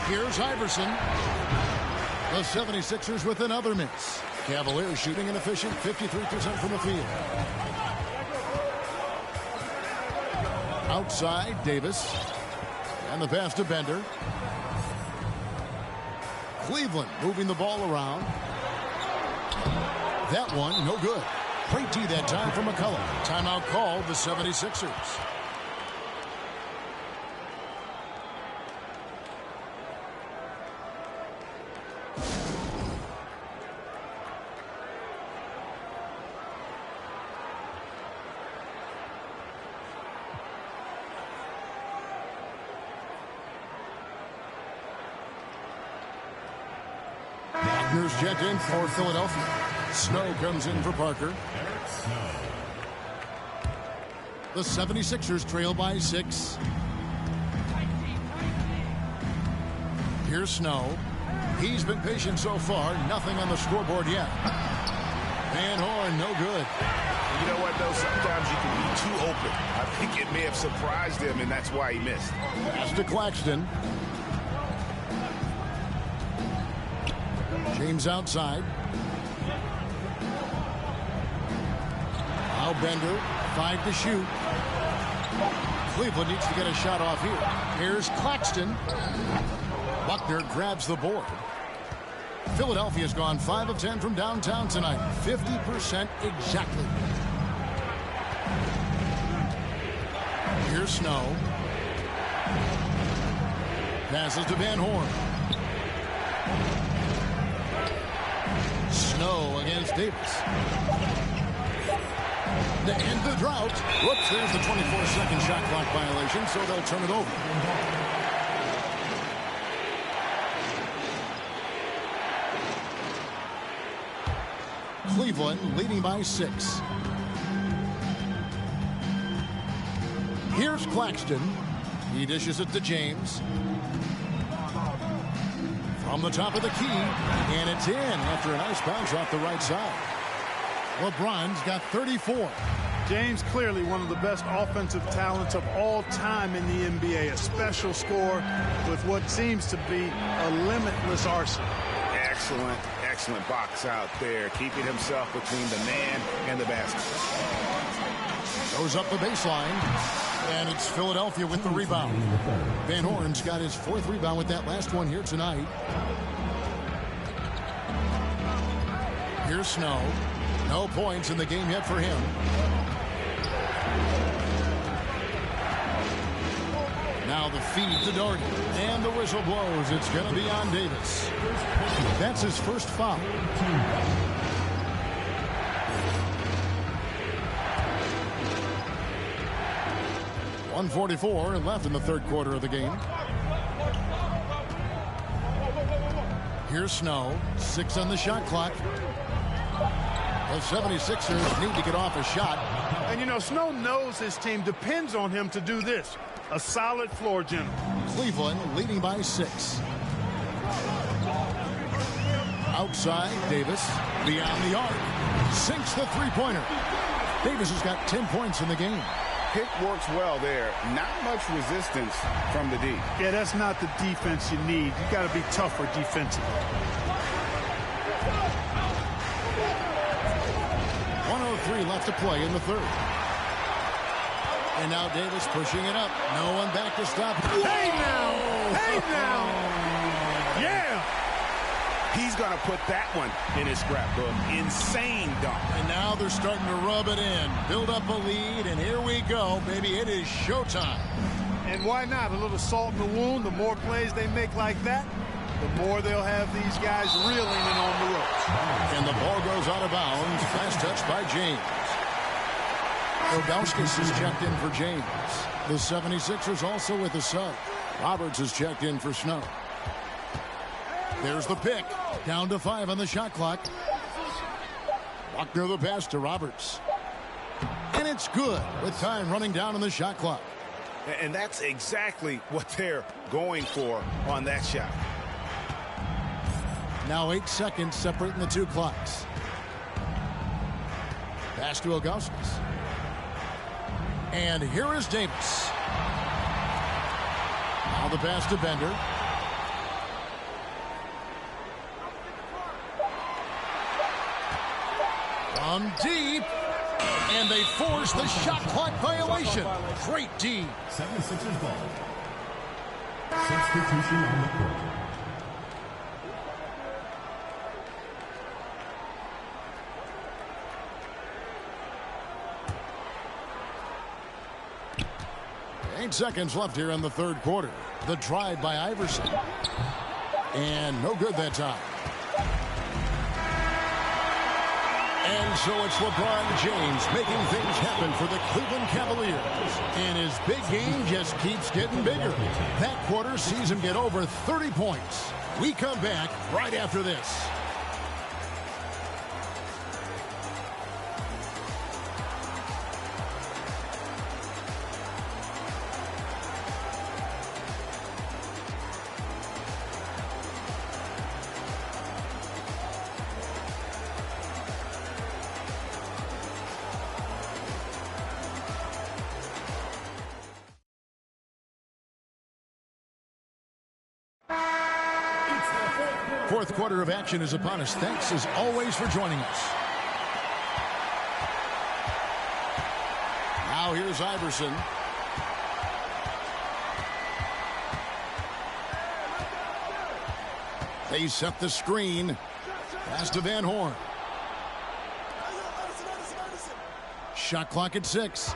Here's Iverson. The 76ers with another miss. Cavaliers shooting an efficient 53% from the field. Outside, Davis. And the pass to Bender. Cleveland moving the ball around. That one, no good. Great D that time from McCullough. Timeout called the 76ers. Wagner's checked in for Philadelphia. Snow comes in for Parker. The 76ers trail by 6. Here's Snow. He's been patient so far. Nothing on the scoreboard yet. Van Horn, no good. You know what, though? Sometimes you can be too open. I think it may have surprised him, and that's why he missed. Pass to Claxton. James outside. Now Bender, 5 to shoot. Cleveland needs to get a shot off here. Here's Claxton. Buckner grabs the board. Philadelphia's gone 5 of 10 from downtown tonight. 50% exactly. Here's Snow. Passes to Van Horn. Snow against Davis. To end the drought. Whoops, there's the 24-second shot clock violation, so they'll turn it over. Cleveland leading by 6. Here's Claxton. He dishes it to James. From the top of the key, and it's in after a nice bounce off the right side. LeBron's got 34. James clearly one of the best offensive talents of all time in the NBA. A special scorer with what seems to be a limitless arsenal. Excellent, excellent box out there, keeping himself between the man and the basket. Goes up the baseline, and it's Philadelphia with the rebound. Van Horn's got his 4th rebound with that last one here tonight. Here's Snow. No points in the game yet for him. Now the feed to Darden. And the whistle blows. It's going to be on Davis. That's his first foul. 1:44 left in the third quarter of the game. Here's Snow. 6 on the shot clock. The 76ers need to get off a shot. And, you know, Snow knows his team depends on him to do this. A solid floor general. Cleveland leading by 6. Outside, Davis. Beyond the arc. Sinks the three-pointer. Davis has got 10 points in the game. Pick works well there. Not much resistance from the D. Yeah, that's not the defense you need. You got to be tougher defensively. 1:03 left to play in the third. And now Davis pushing it up. No one back to stop. Hey now! Hey now! Yeah! He's going to put that one in his scrapbook. Insane dunk. And now they're starting to rub it in. Build up a lead, and here we go, baby. It is showtime. And why not? A little salt in the wound. The more plays they make like that, the more they'll have these guys reeling and on the ropes. And the ball goes out of bounds. Last touch by James. Ilgauskas is checked in for James. The 76ers also with a sub. Roberts is checked in for Snow. There's the pick. Down to 5 on the shot clock. Buckner the pass to Roberts. And it's good with time running down on the shot clock. And that's exactly what they're going for on that shot. Now 8 seconds separating the two clocks. Pass to Ilgauskas. And here is Davis. Now the pass to Bender. From deep. And they force the shot clock violation. Great D. 76ers ball. Substitution on the court. Eight seconds left here in the third quarter. The drive by Iverson. And no good that time. And so it's LeBron James making things happen for the Cleveland Cavaliers. And his big game just keeps getting bigger. That quarter sees him get over 30 points. We come back right after this. Fourth quarter of action is upon us. Thanks as always for joining us. Now here's Iverson. They set the screen. Pass to Van Horn. Shot clock at 6.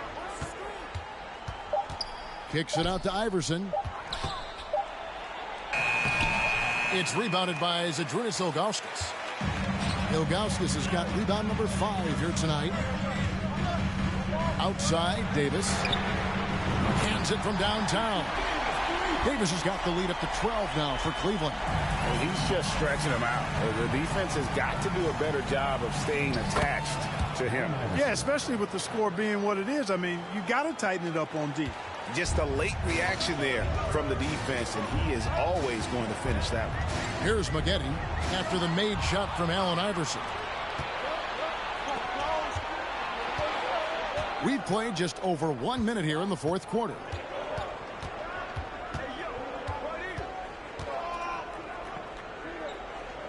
Kicks it out to Iverson. It's rebounded by Zydrunas Ilgauskas. Ilgauskas has got rebound number 5 here tonight. Outside, Davis. Hands it from downtown. Davis has got the lead up to 12 now for Cleveland. Well, he's just stretching them out. The defense has got to do a better job of staying attached to him. Yeah, especially with the score being what it is. I mean, you got to tighten it up on D. Just a late reaction there from the defense, and he is always going to finish that one. Here's Maggette after the made shot from Allen Iverson. We've played just over 1 minute here in the fourth quarter.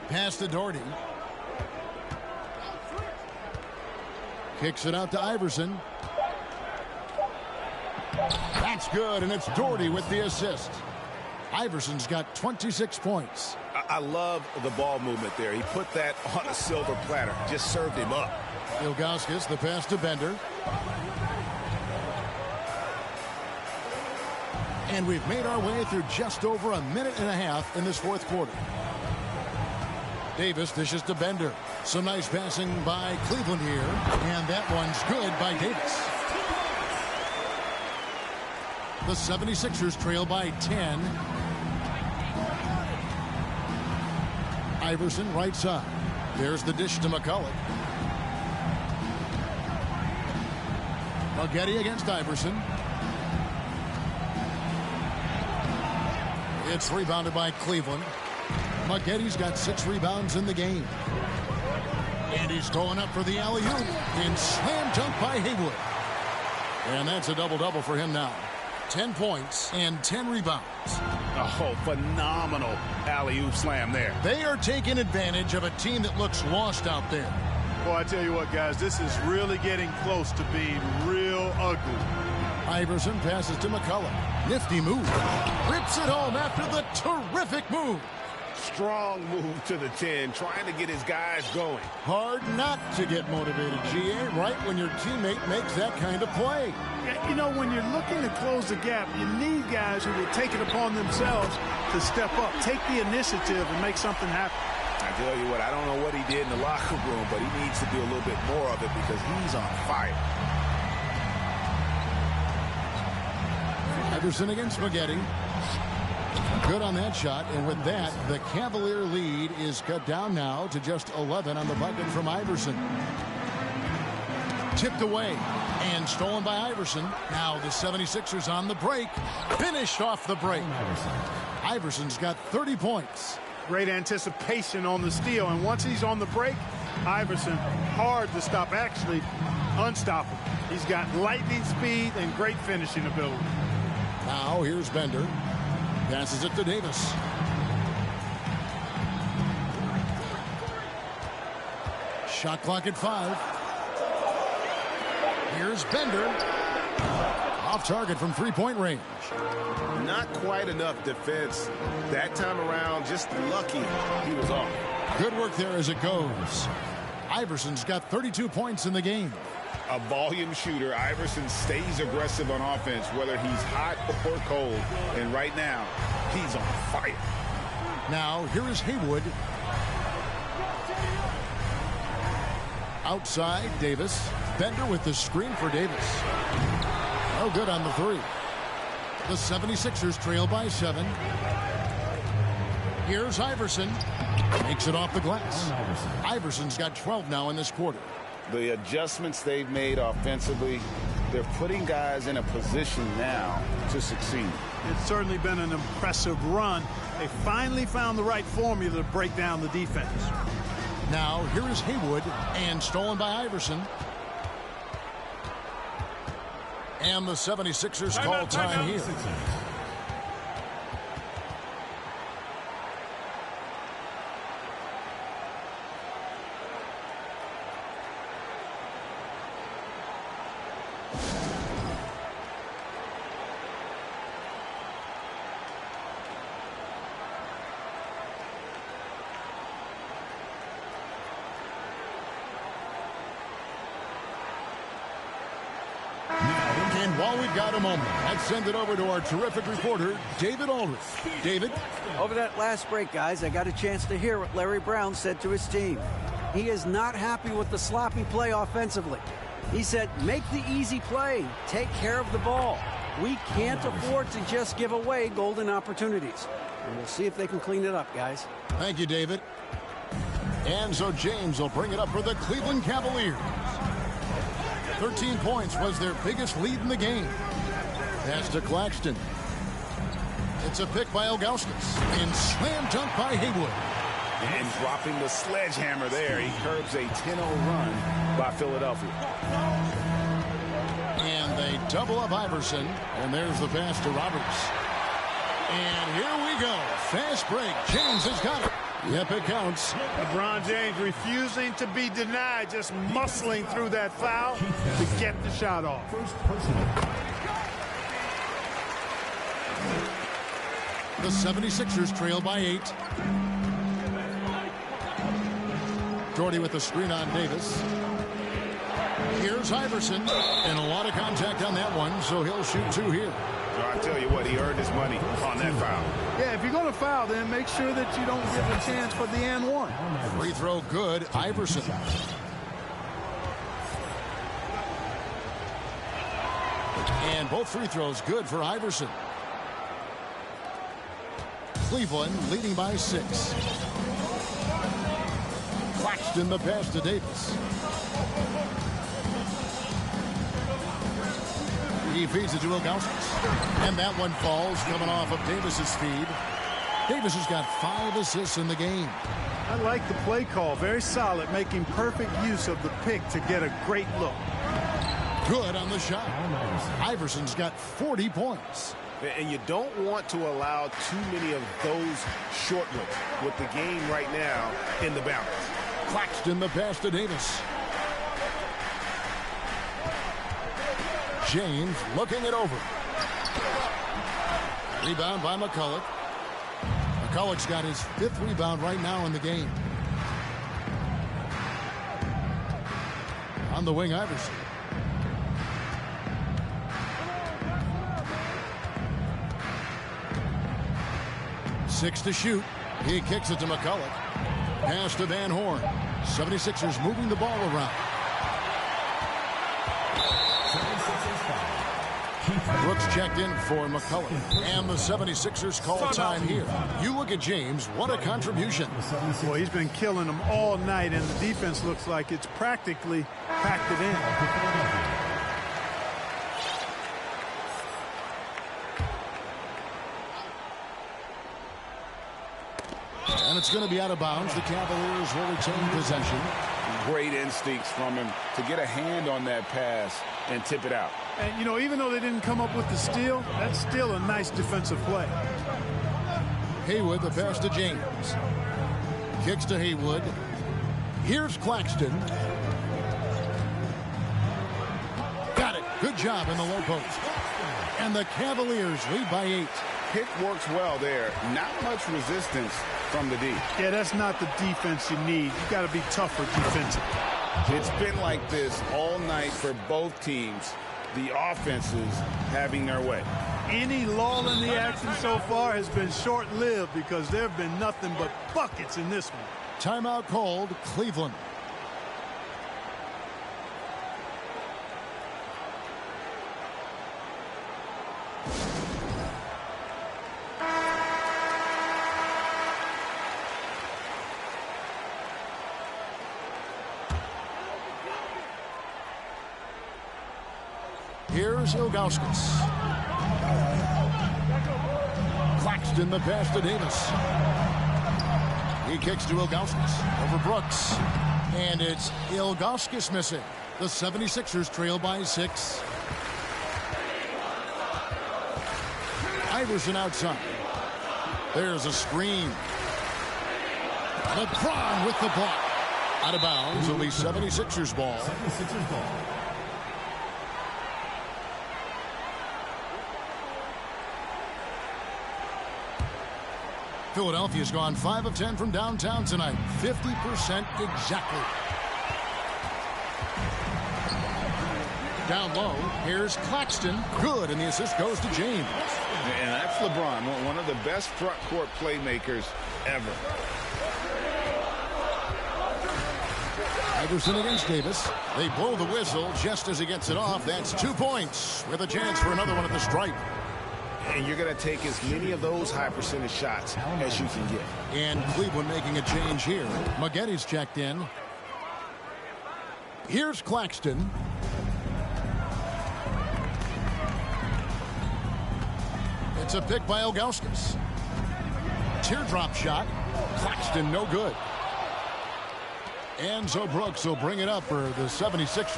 Pass to Doherty. Kicks it out to Iverson. That's good, and it's Doherty with the assist. Iverson's got 26 points. I love the ball movement there. He put that on a silver platter. Just served him up. Ilgauskas, the pass to Bender. And we've made our way through just over a minute and a half in this fourth quarter. Davis dishes to Bender. Some nice passing by Cleveland here. And that one's good by Davis. The 76ers trail by 10. Iverson right side. There's the dish to McCullough. Maggette against Iverson. It's rebounded by Cleveland. Maggette's got 6 rebounds in the game. And he's going up for the alley-oop. And slam dunk by Haywood. And that's a double-double for him now. 10 points and 10 rebounds. Oh, phenomenal alley-oop slam there. They are taking advantage of a team that looks lost out there. Well, I tell you what, guys, this is really getting close to being real ugly. Iverson passes to McCullough. Nifty move. Rips it home after the terrific move. Strong move to the 10, trying to get his guys going. Hard not to get motivated, GA, right when your teammate makes that kind of play. You know, when you're looking to close the gap, you need guys who will take it upon themselves to step up, take the initiative, and make something happen. I tell you what, I don't know what he did in the locker room, but he needs to do a little bit more of it because he's on fire. Iverson against Maggette. Good on that shot, and with that, the Cavalier lead is cut down now to just 11 on the bucket from Iverson. Tipped away and stolen by Iverson. Now the 76ers on the break. Finished off the break. Iverson's got 30 points. Great anticipation on the steal. And once he's on the break, Iverson, hard to stop, actually unstoppable. He's got lightning speed and great finishing ability. Now here's Bender. Passes it to Davis. Shot clock at 5. Here's Bender. Off target from three-point range. Not quite enough defense that time around. Just lucky he was off. Good work there as it goes. Iverson's got 32 points in the game. A volume shooter. Iverson stays aggressive on offense, whether he's hot or cold. And right now, he's on fire. Now, here is Haywood. Outside, Davis. Bender with the screen for Davis. No good on the three. The 76ers trail by 7. Here's Iverson. Makes it off the glass. Iverson's got 12 now in this quarter. The adjustments they've made offensively, they're putting guys in a position now to succeed. It's certainly been an impressive run. They finally found the right formula to break down the defense. Now, here is Haywood, and stolen by Iverson. And the 76ers call time here. And while we've got a moment, let's send it over to our terrific reporter, David Aldridge. David? Over that last break, guys, I got a chance to hear what Larry Brown said to his team. He is not happy with the sloppy play offensively. He said, make the easy play. Take care of the ball. We can't afford to just give away golden opportunities. And we'll see if they can clean it up, guys. Thank you, David. And so James will bring it up for the Cleveland Cavaliers. 13 points was their biggest lead in the game. Pass to Claxton. It's a pick by Ilgauskas. And slam dunk by Haywood. And dropping the sledgehammer there. He curbs a 10-0 run by Philadelphia. And they double up Iverson. And there's the pass to Roberts. And here we go. Fast break. James has got it. Yep, it counts. LeBron James refusing to be denied, just muscling through that foul to get the shot off. The 76ers trail by 8. Jordy with the screen on Davis. Here's Iverson. And a lot of contact on that one, so he'll shoot 2 here. I tell you what, he earned his money on that foul. Yeah, if you're going to foul, then make sure that you don't give a chance for the and one. Free throw good, Iverson. And both free throws good for Iverson. Cleveland leading by 6. Claxton the pass to Davis. He feeds it to Ilgauskas. And that one falls, coming off of Davis's feed. Davis has got 5 assists in the game. I like the play call. Very solid, making perfect use of the pick to get a great look. Good on the shot. Iverson's got 40 points. And you don't want to allow too many of those short looks with the game right now in the balance. Claxton the pass to Davis. James looking it over. Rebound by McCulloch. McCulloch's got his 5th rebound right now in the game. On the wing, Iverson. Six to shoot. He kicks it to McCulloch. Pass to Van Horn. 76ers moving the ball around. Brooks checked in for McCulloch. And the 76ers call time here. You look at James, what a contribution. Well, he's been killing them all night, and the defense looks like it's practically packed it in. And it's going to be out of bounds. The Cavaliers will retain possession. Great instincts from him to get a hand on that pass and tip it out. And, you know, even though they didn't come up with the steal, that's still a nice defensive play. Haywood, the pass to James. Kicks to Haywood. Here's Claxton. Got it. Good job in the low post. And the Cavaliers lead by 8. Pick works well there. Not much resistance from the D. Yeah, that's not the defense you need. You got to be tougher defensively. It's been like this all night for both teams. The offenses having their way. Any lull in the action so far has been short-lived because there have been nothing but buckets in this one. Timeout called, Cleveland. Here's Ilgauskas. Claxton, the pass to Davis. He kicks to Ilgauskas over Brooks. And it's Ilgauskas missing. The 76ers trail by 6. Iverson outside. There's a screen. LeBron with the block. Out of bounds. It'll be 76ers ball. 76ers ball. Philadelphia's gone 5 of 10 from downtown tonight. 50% exactly. Down low, here's Claxton. Good, and the assist goes to James. And that's LeBron, one of the best front court playmakers ever. Iverson against Davis. They blow the whistle just as he gets it off. That's 2 points with a chance for another one at the stripe. And you're going to take as many of those high percentage shots as you can get. And Cleveland making a change here. Maggetti's checked in. Here's Claxton. It's a pick by Ilgauskas. Teardrop shot. Claxton no good. Enzo Brooks will bring it up for the 76ers.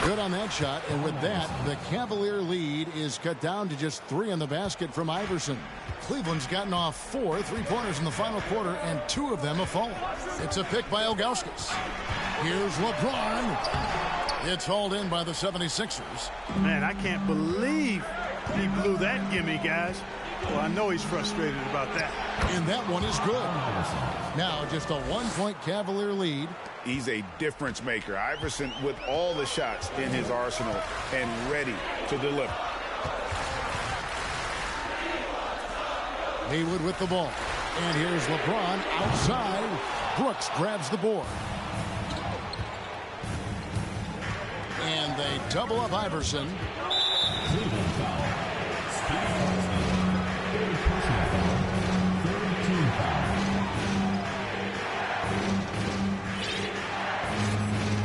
Good on that shot, and with that, the Cavalier lead is cut down to just 3 in the basket from Iverson. Cleveland's gotten off 4 3-pointers in the final quarter, and 2 of them have fallen. It's a pick by Ilgauskas. Here's LeBron. It's hauled in by the 76ers. Man, I can't believe he blew that gimme, guys. Well, I know he's frustrated about that. And that one is good. Now just a 1-point Cavalier lead. He's a difference maker. Iverson with all the shots in his arsenal and ready to deliver. Haywood with the ball. And here's LeBron outside. Brooks grabs the board. And they double up Iverson. Cleveland foul. Steve Harvey. Third personal foul. Third team foul.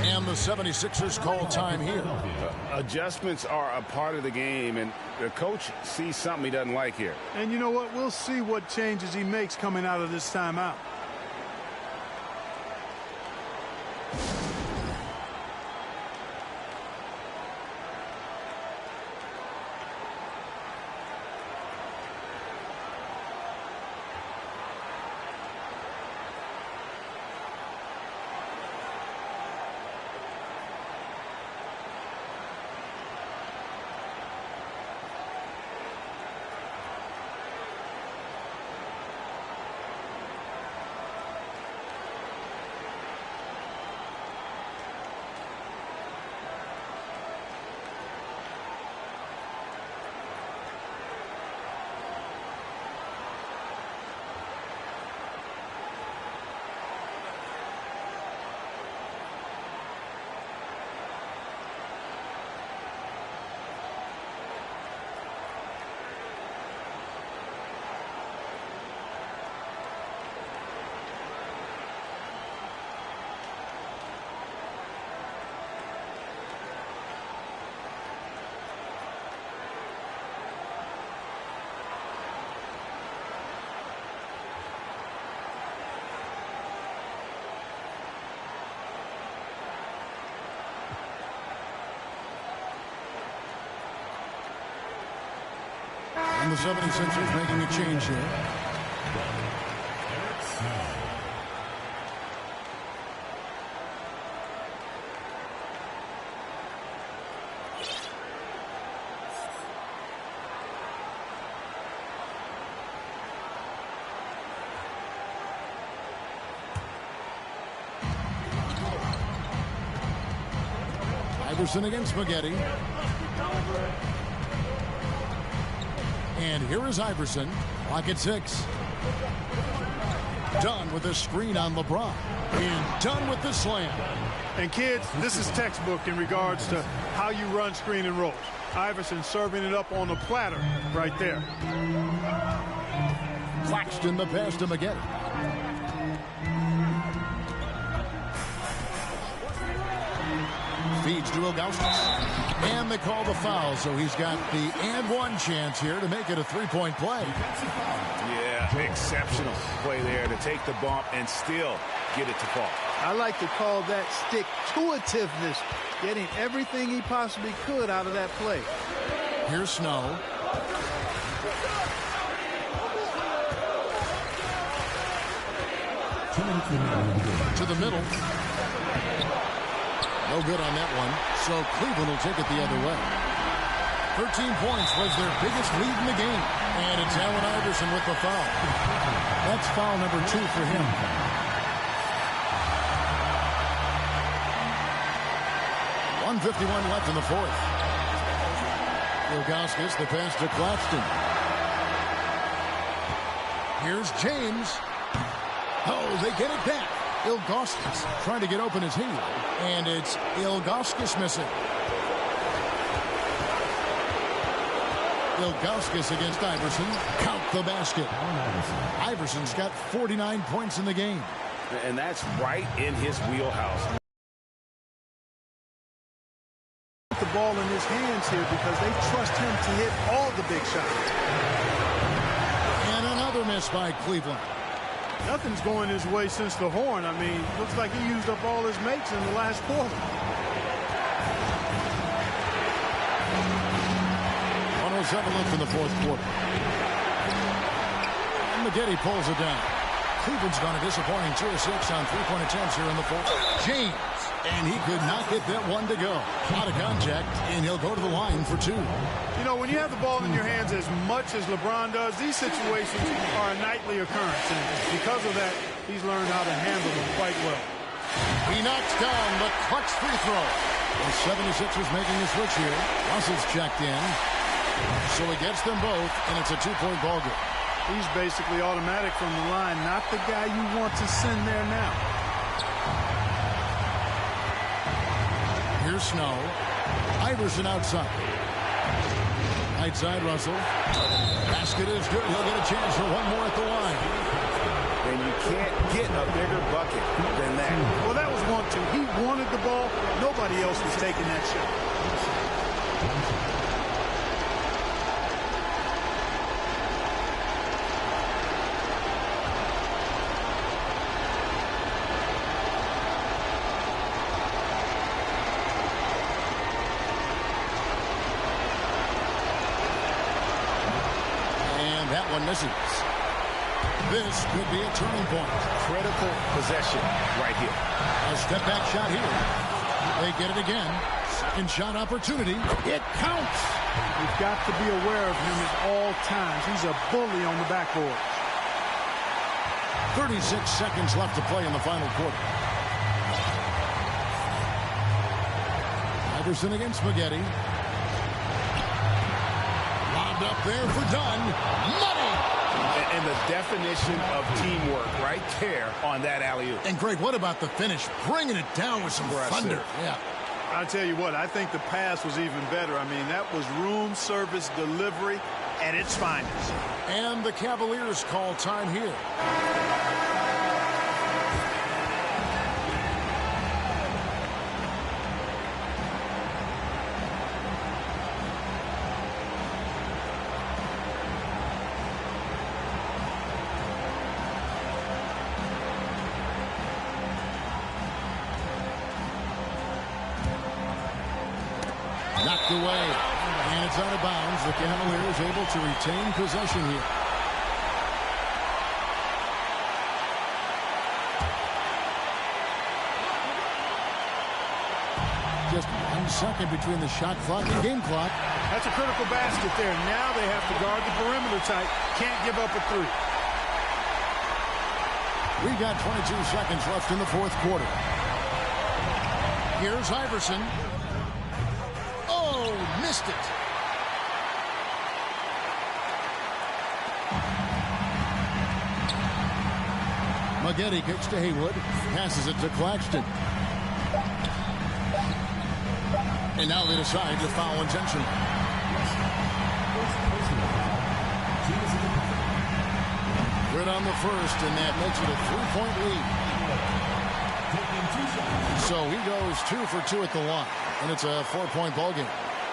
And the 76ers call time here. Adjustments are a part of the game, and the coach sees something he doesn't like here. And you know what? We'll see what changes he makes coming out of this timeout. And the 76ers making a change here. Iverson against Spaghetti. And here is Iverson. Clock at 6. Done with the screen on LeBron. And done with the slam. And kids, this is textbook in regards to how you run screen and rolls. Iverson serving it up on the platter right there. Claxton the pass to Spaghetti. Feeds to Ilgauskas. And they call the foul, so he's got the and one chance here to make it a three-point play. Yeah, exceptional play there to take the bump and still get it to fall. I like to call that stick-to-itiveness, getting everything he possibly could out of that play. Here's Snow. To the middle. No good on that one, so Cleveland will take it the other way. 13 points was their biggest lead in the game, and it's Allen Iverson with the foul. That's foul number 2 for him. .151 left in the fourth. Ilgauskas, the pass to Claxton. Here's James. Oh, they get it back. Ilgauskas trying to get open his heel, and it's Ilgauskas missing. Ilgauskas against Iverson. Count the basket. Iverson's got 49 points in the game. And that's right in his wheelhouse. The ball in his hands here because they trust him to hit all the big shots. And another miss by Cleveland. Nothing's going his way since the horn. I mean, looks like he used up all his mates in the last quarter. 107 left in the fourth quarter. And Spaghetti pulls it down. Cleveland's gone a disappointing 2 of 6 on three-point attempts here in the fourth. James, and he could not get that one to go. Out of contact, and he'll go to the line for 2. You know, when you have the ball in your hands as much as LeBron does, these situations are a nightly occurrence. And because of that, he's learned how to handle them quite well. He knocks down the clutch free throw. The 76ers making a switch here. Russell's checked in. So he gets them both, and it's a 2-point ball game. He's basically automatic from the line, not the guy you want to send there now. Here's Snow. Iverson outside. Right side, Russell. Basket is good. He'll get a chance for one more at the line. And you can't get a bigger bucket than that. Well, that was 1-2. He wanted the ball. Nobody else was taking that shot. Misses. This could be a turning point. Critical possession right here. A step back shot here. They get it again. Second shot opportunity. It counts. You've got to be aware of him at all times. He's a bully on the backboard. 36 seconds left to play in the final quarter. Iverson against Spaghetti. Lobbed up there for Dunn. Money! And the definition of teamwork right there on that alley-oop. And Greg, what about the finish? Bringing it down with some thunder. Yeah. I'll tell you what, I think the pass was even better. I mean, that was room service delivery at its finest. And the Cavaliers call time here. Knocked away. And it's out of bounds. The Cavaliers able to retain possession here. Just 1 second between the shot clock and game clock. That's a critical basket there. Now they have to guard the perimeter tight. Can't give up a three. We got 22 seconds left in the fourth quarter. Here's Iverson. Oh, missed it. Maggette kicks to Haywood. Passes it to Claxton. And now they decide to foul intentionally. Good on the first, and that makes it a 3-point lead. So he goes 2 for 2 at the line, and it's a 4-point ball game.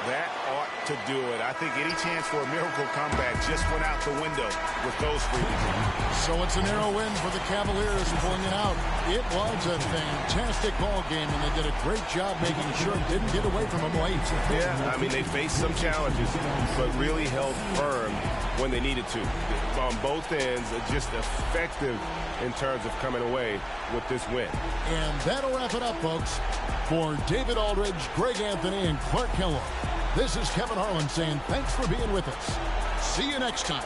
That ought to do it. I think any chance for a miracle comeback just went out the window with those frees. So it's a narrow win for the Cavaliers pulling it out. It was a fantastic ball game, and they did a great job making sure it didn't get away from them late. Yeah, I mean, they faced some challenges, but really held firm when they needed to. On both ends, just effective in terms of coming away with this win. And that'll wrap it up, folks. For David Aldridge, Greg Anthony, and Clark Kellogg, this is Kevin Harlan saying thanks for being with us. See you next time.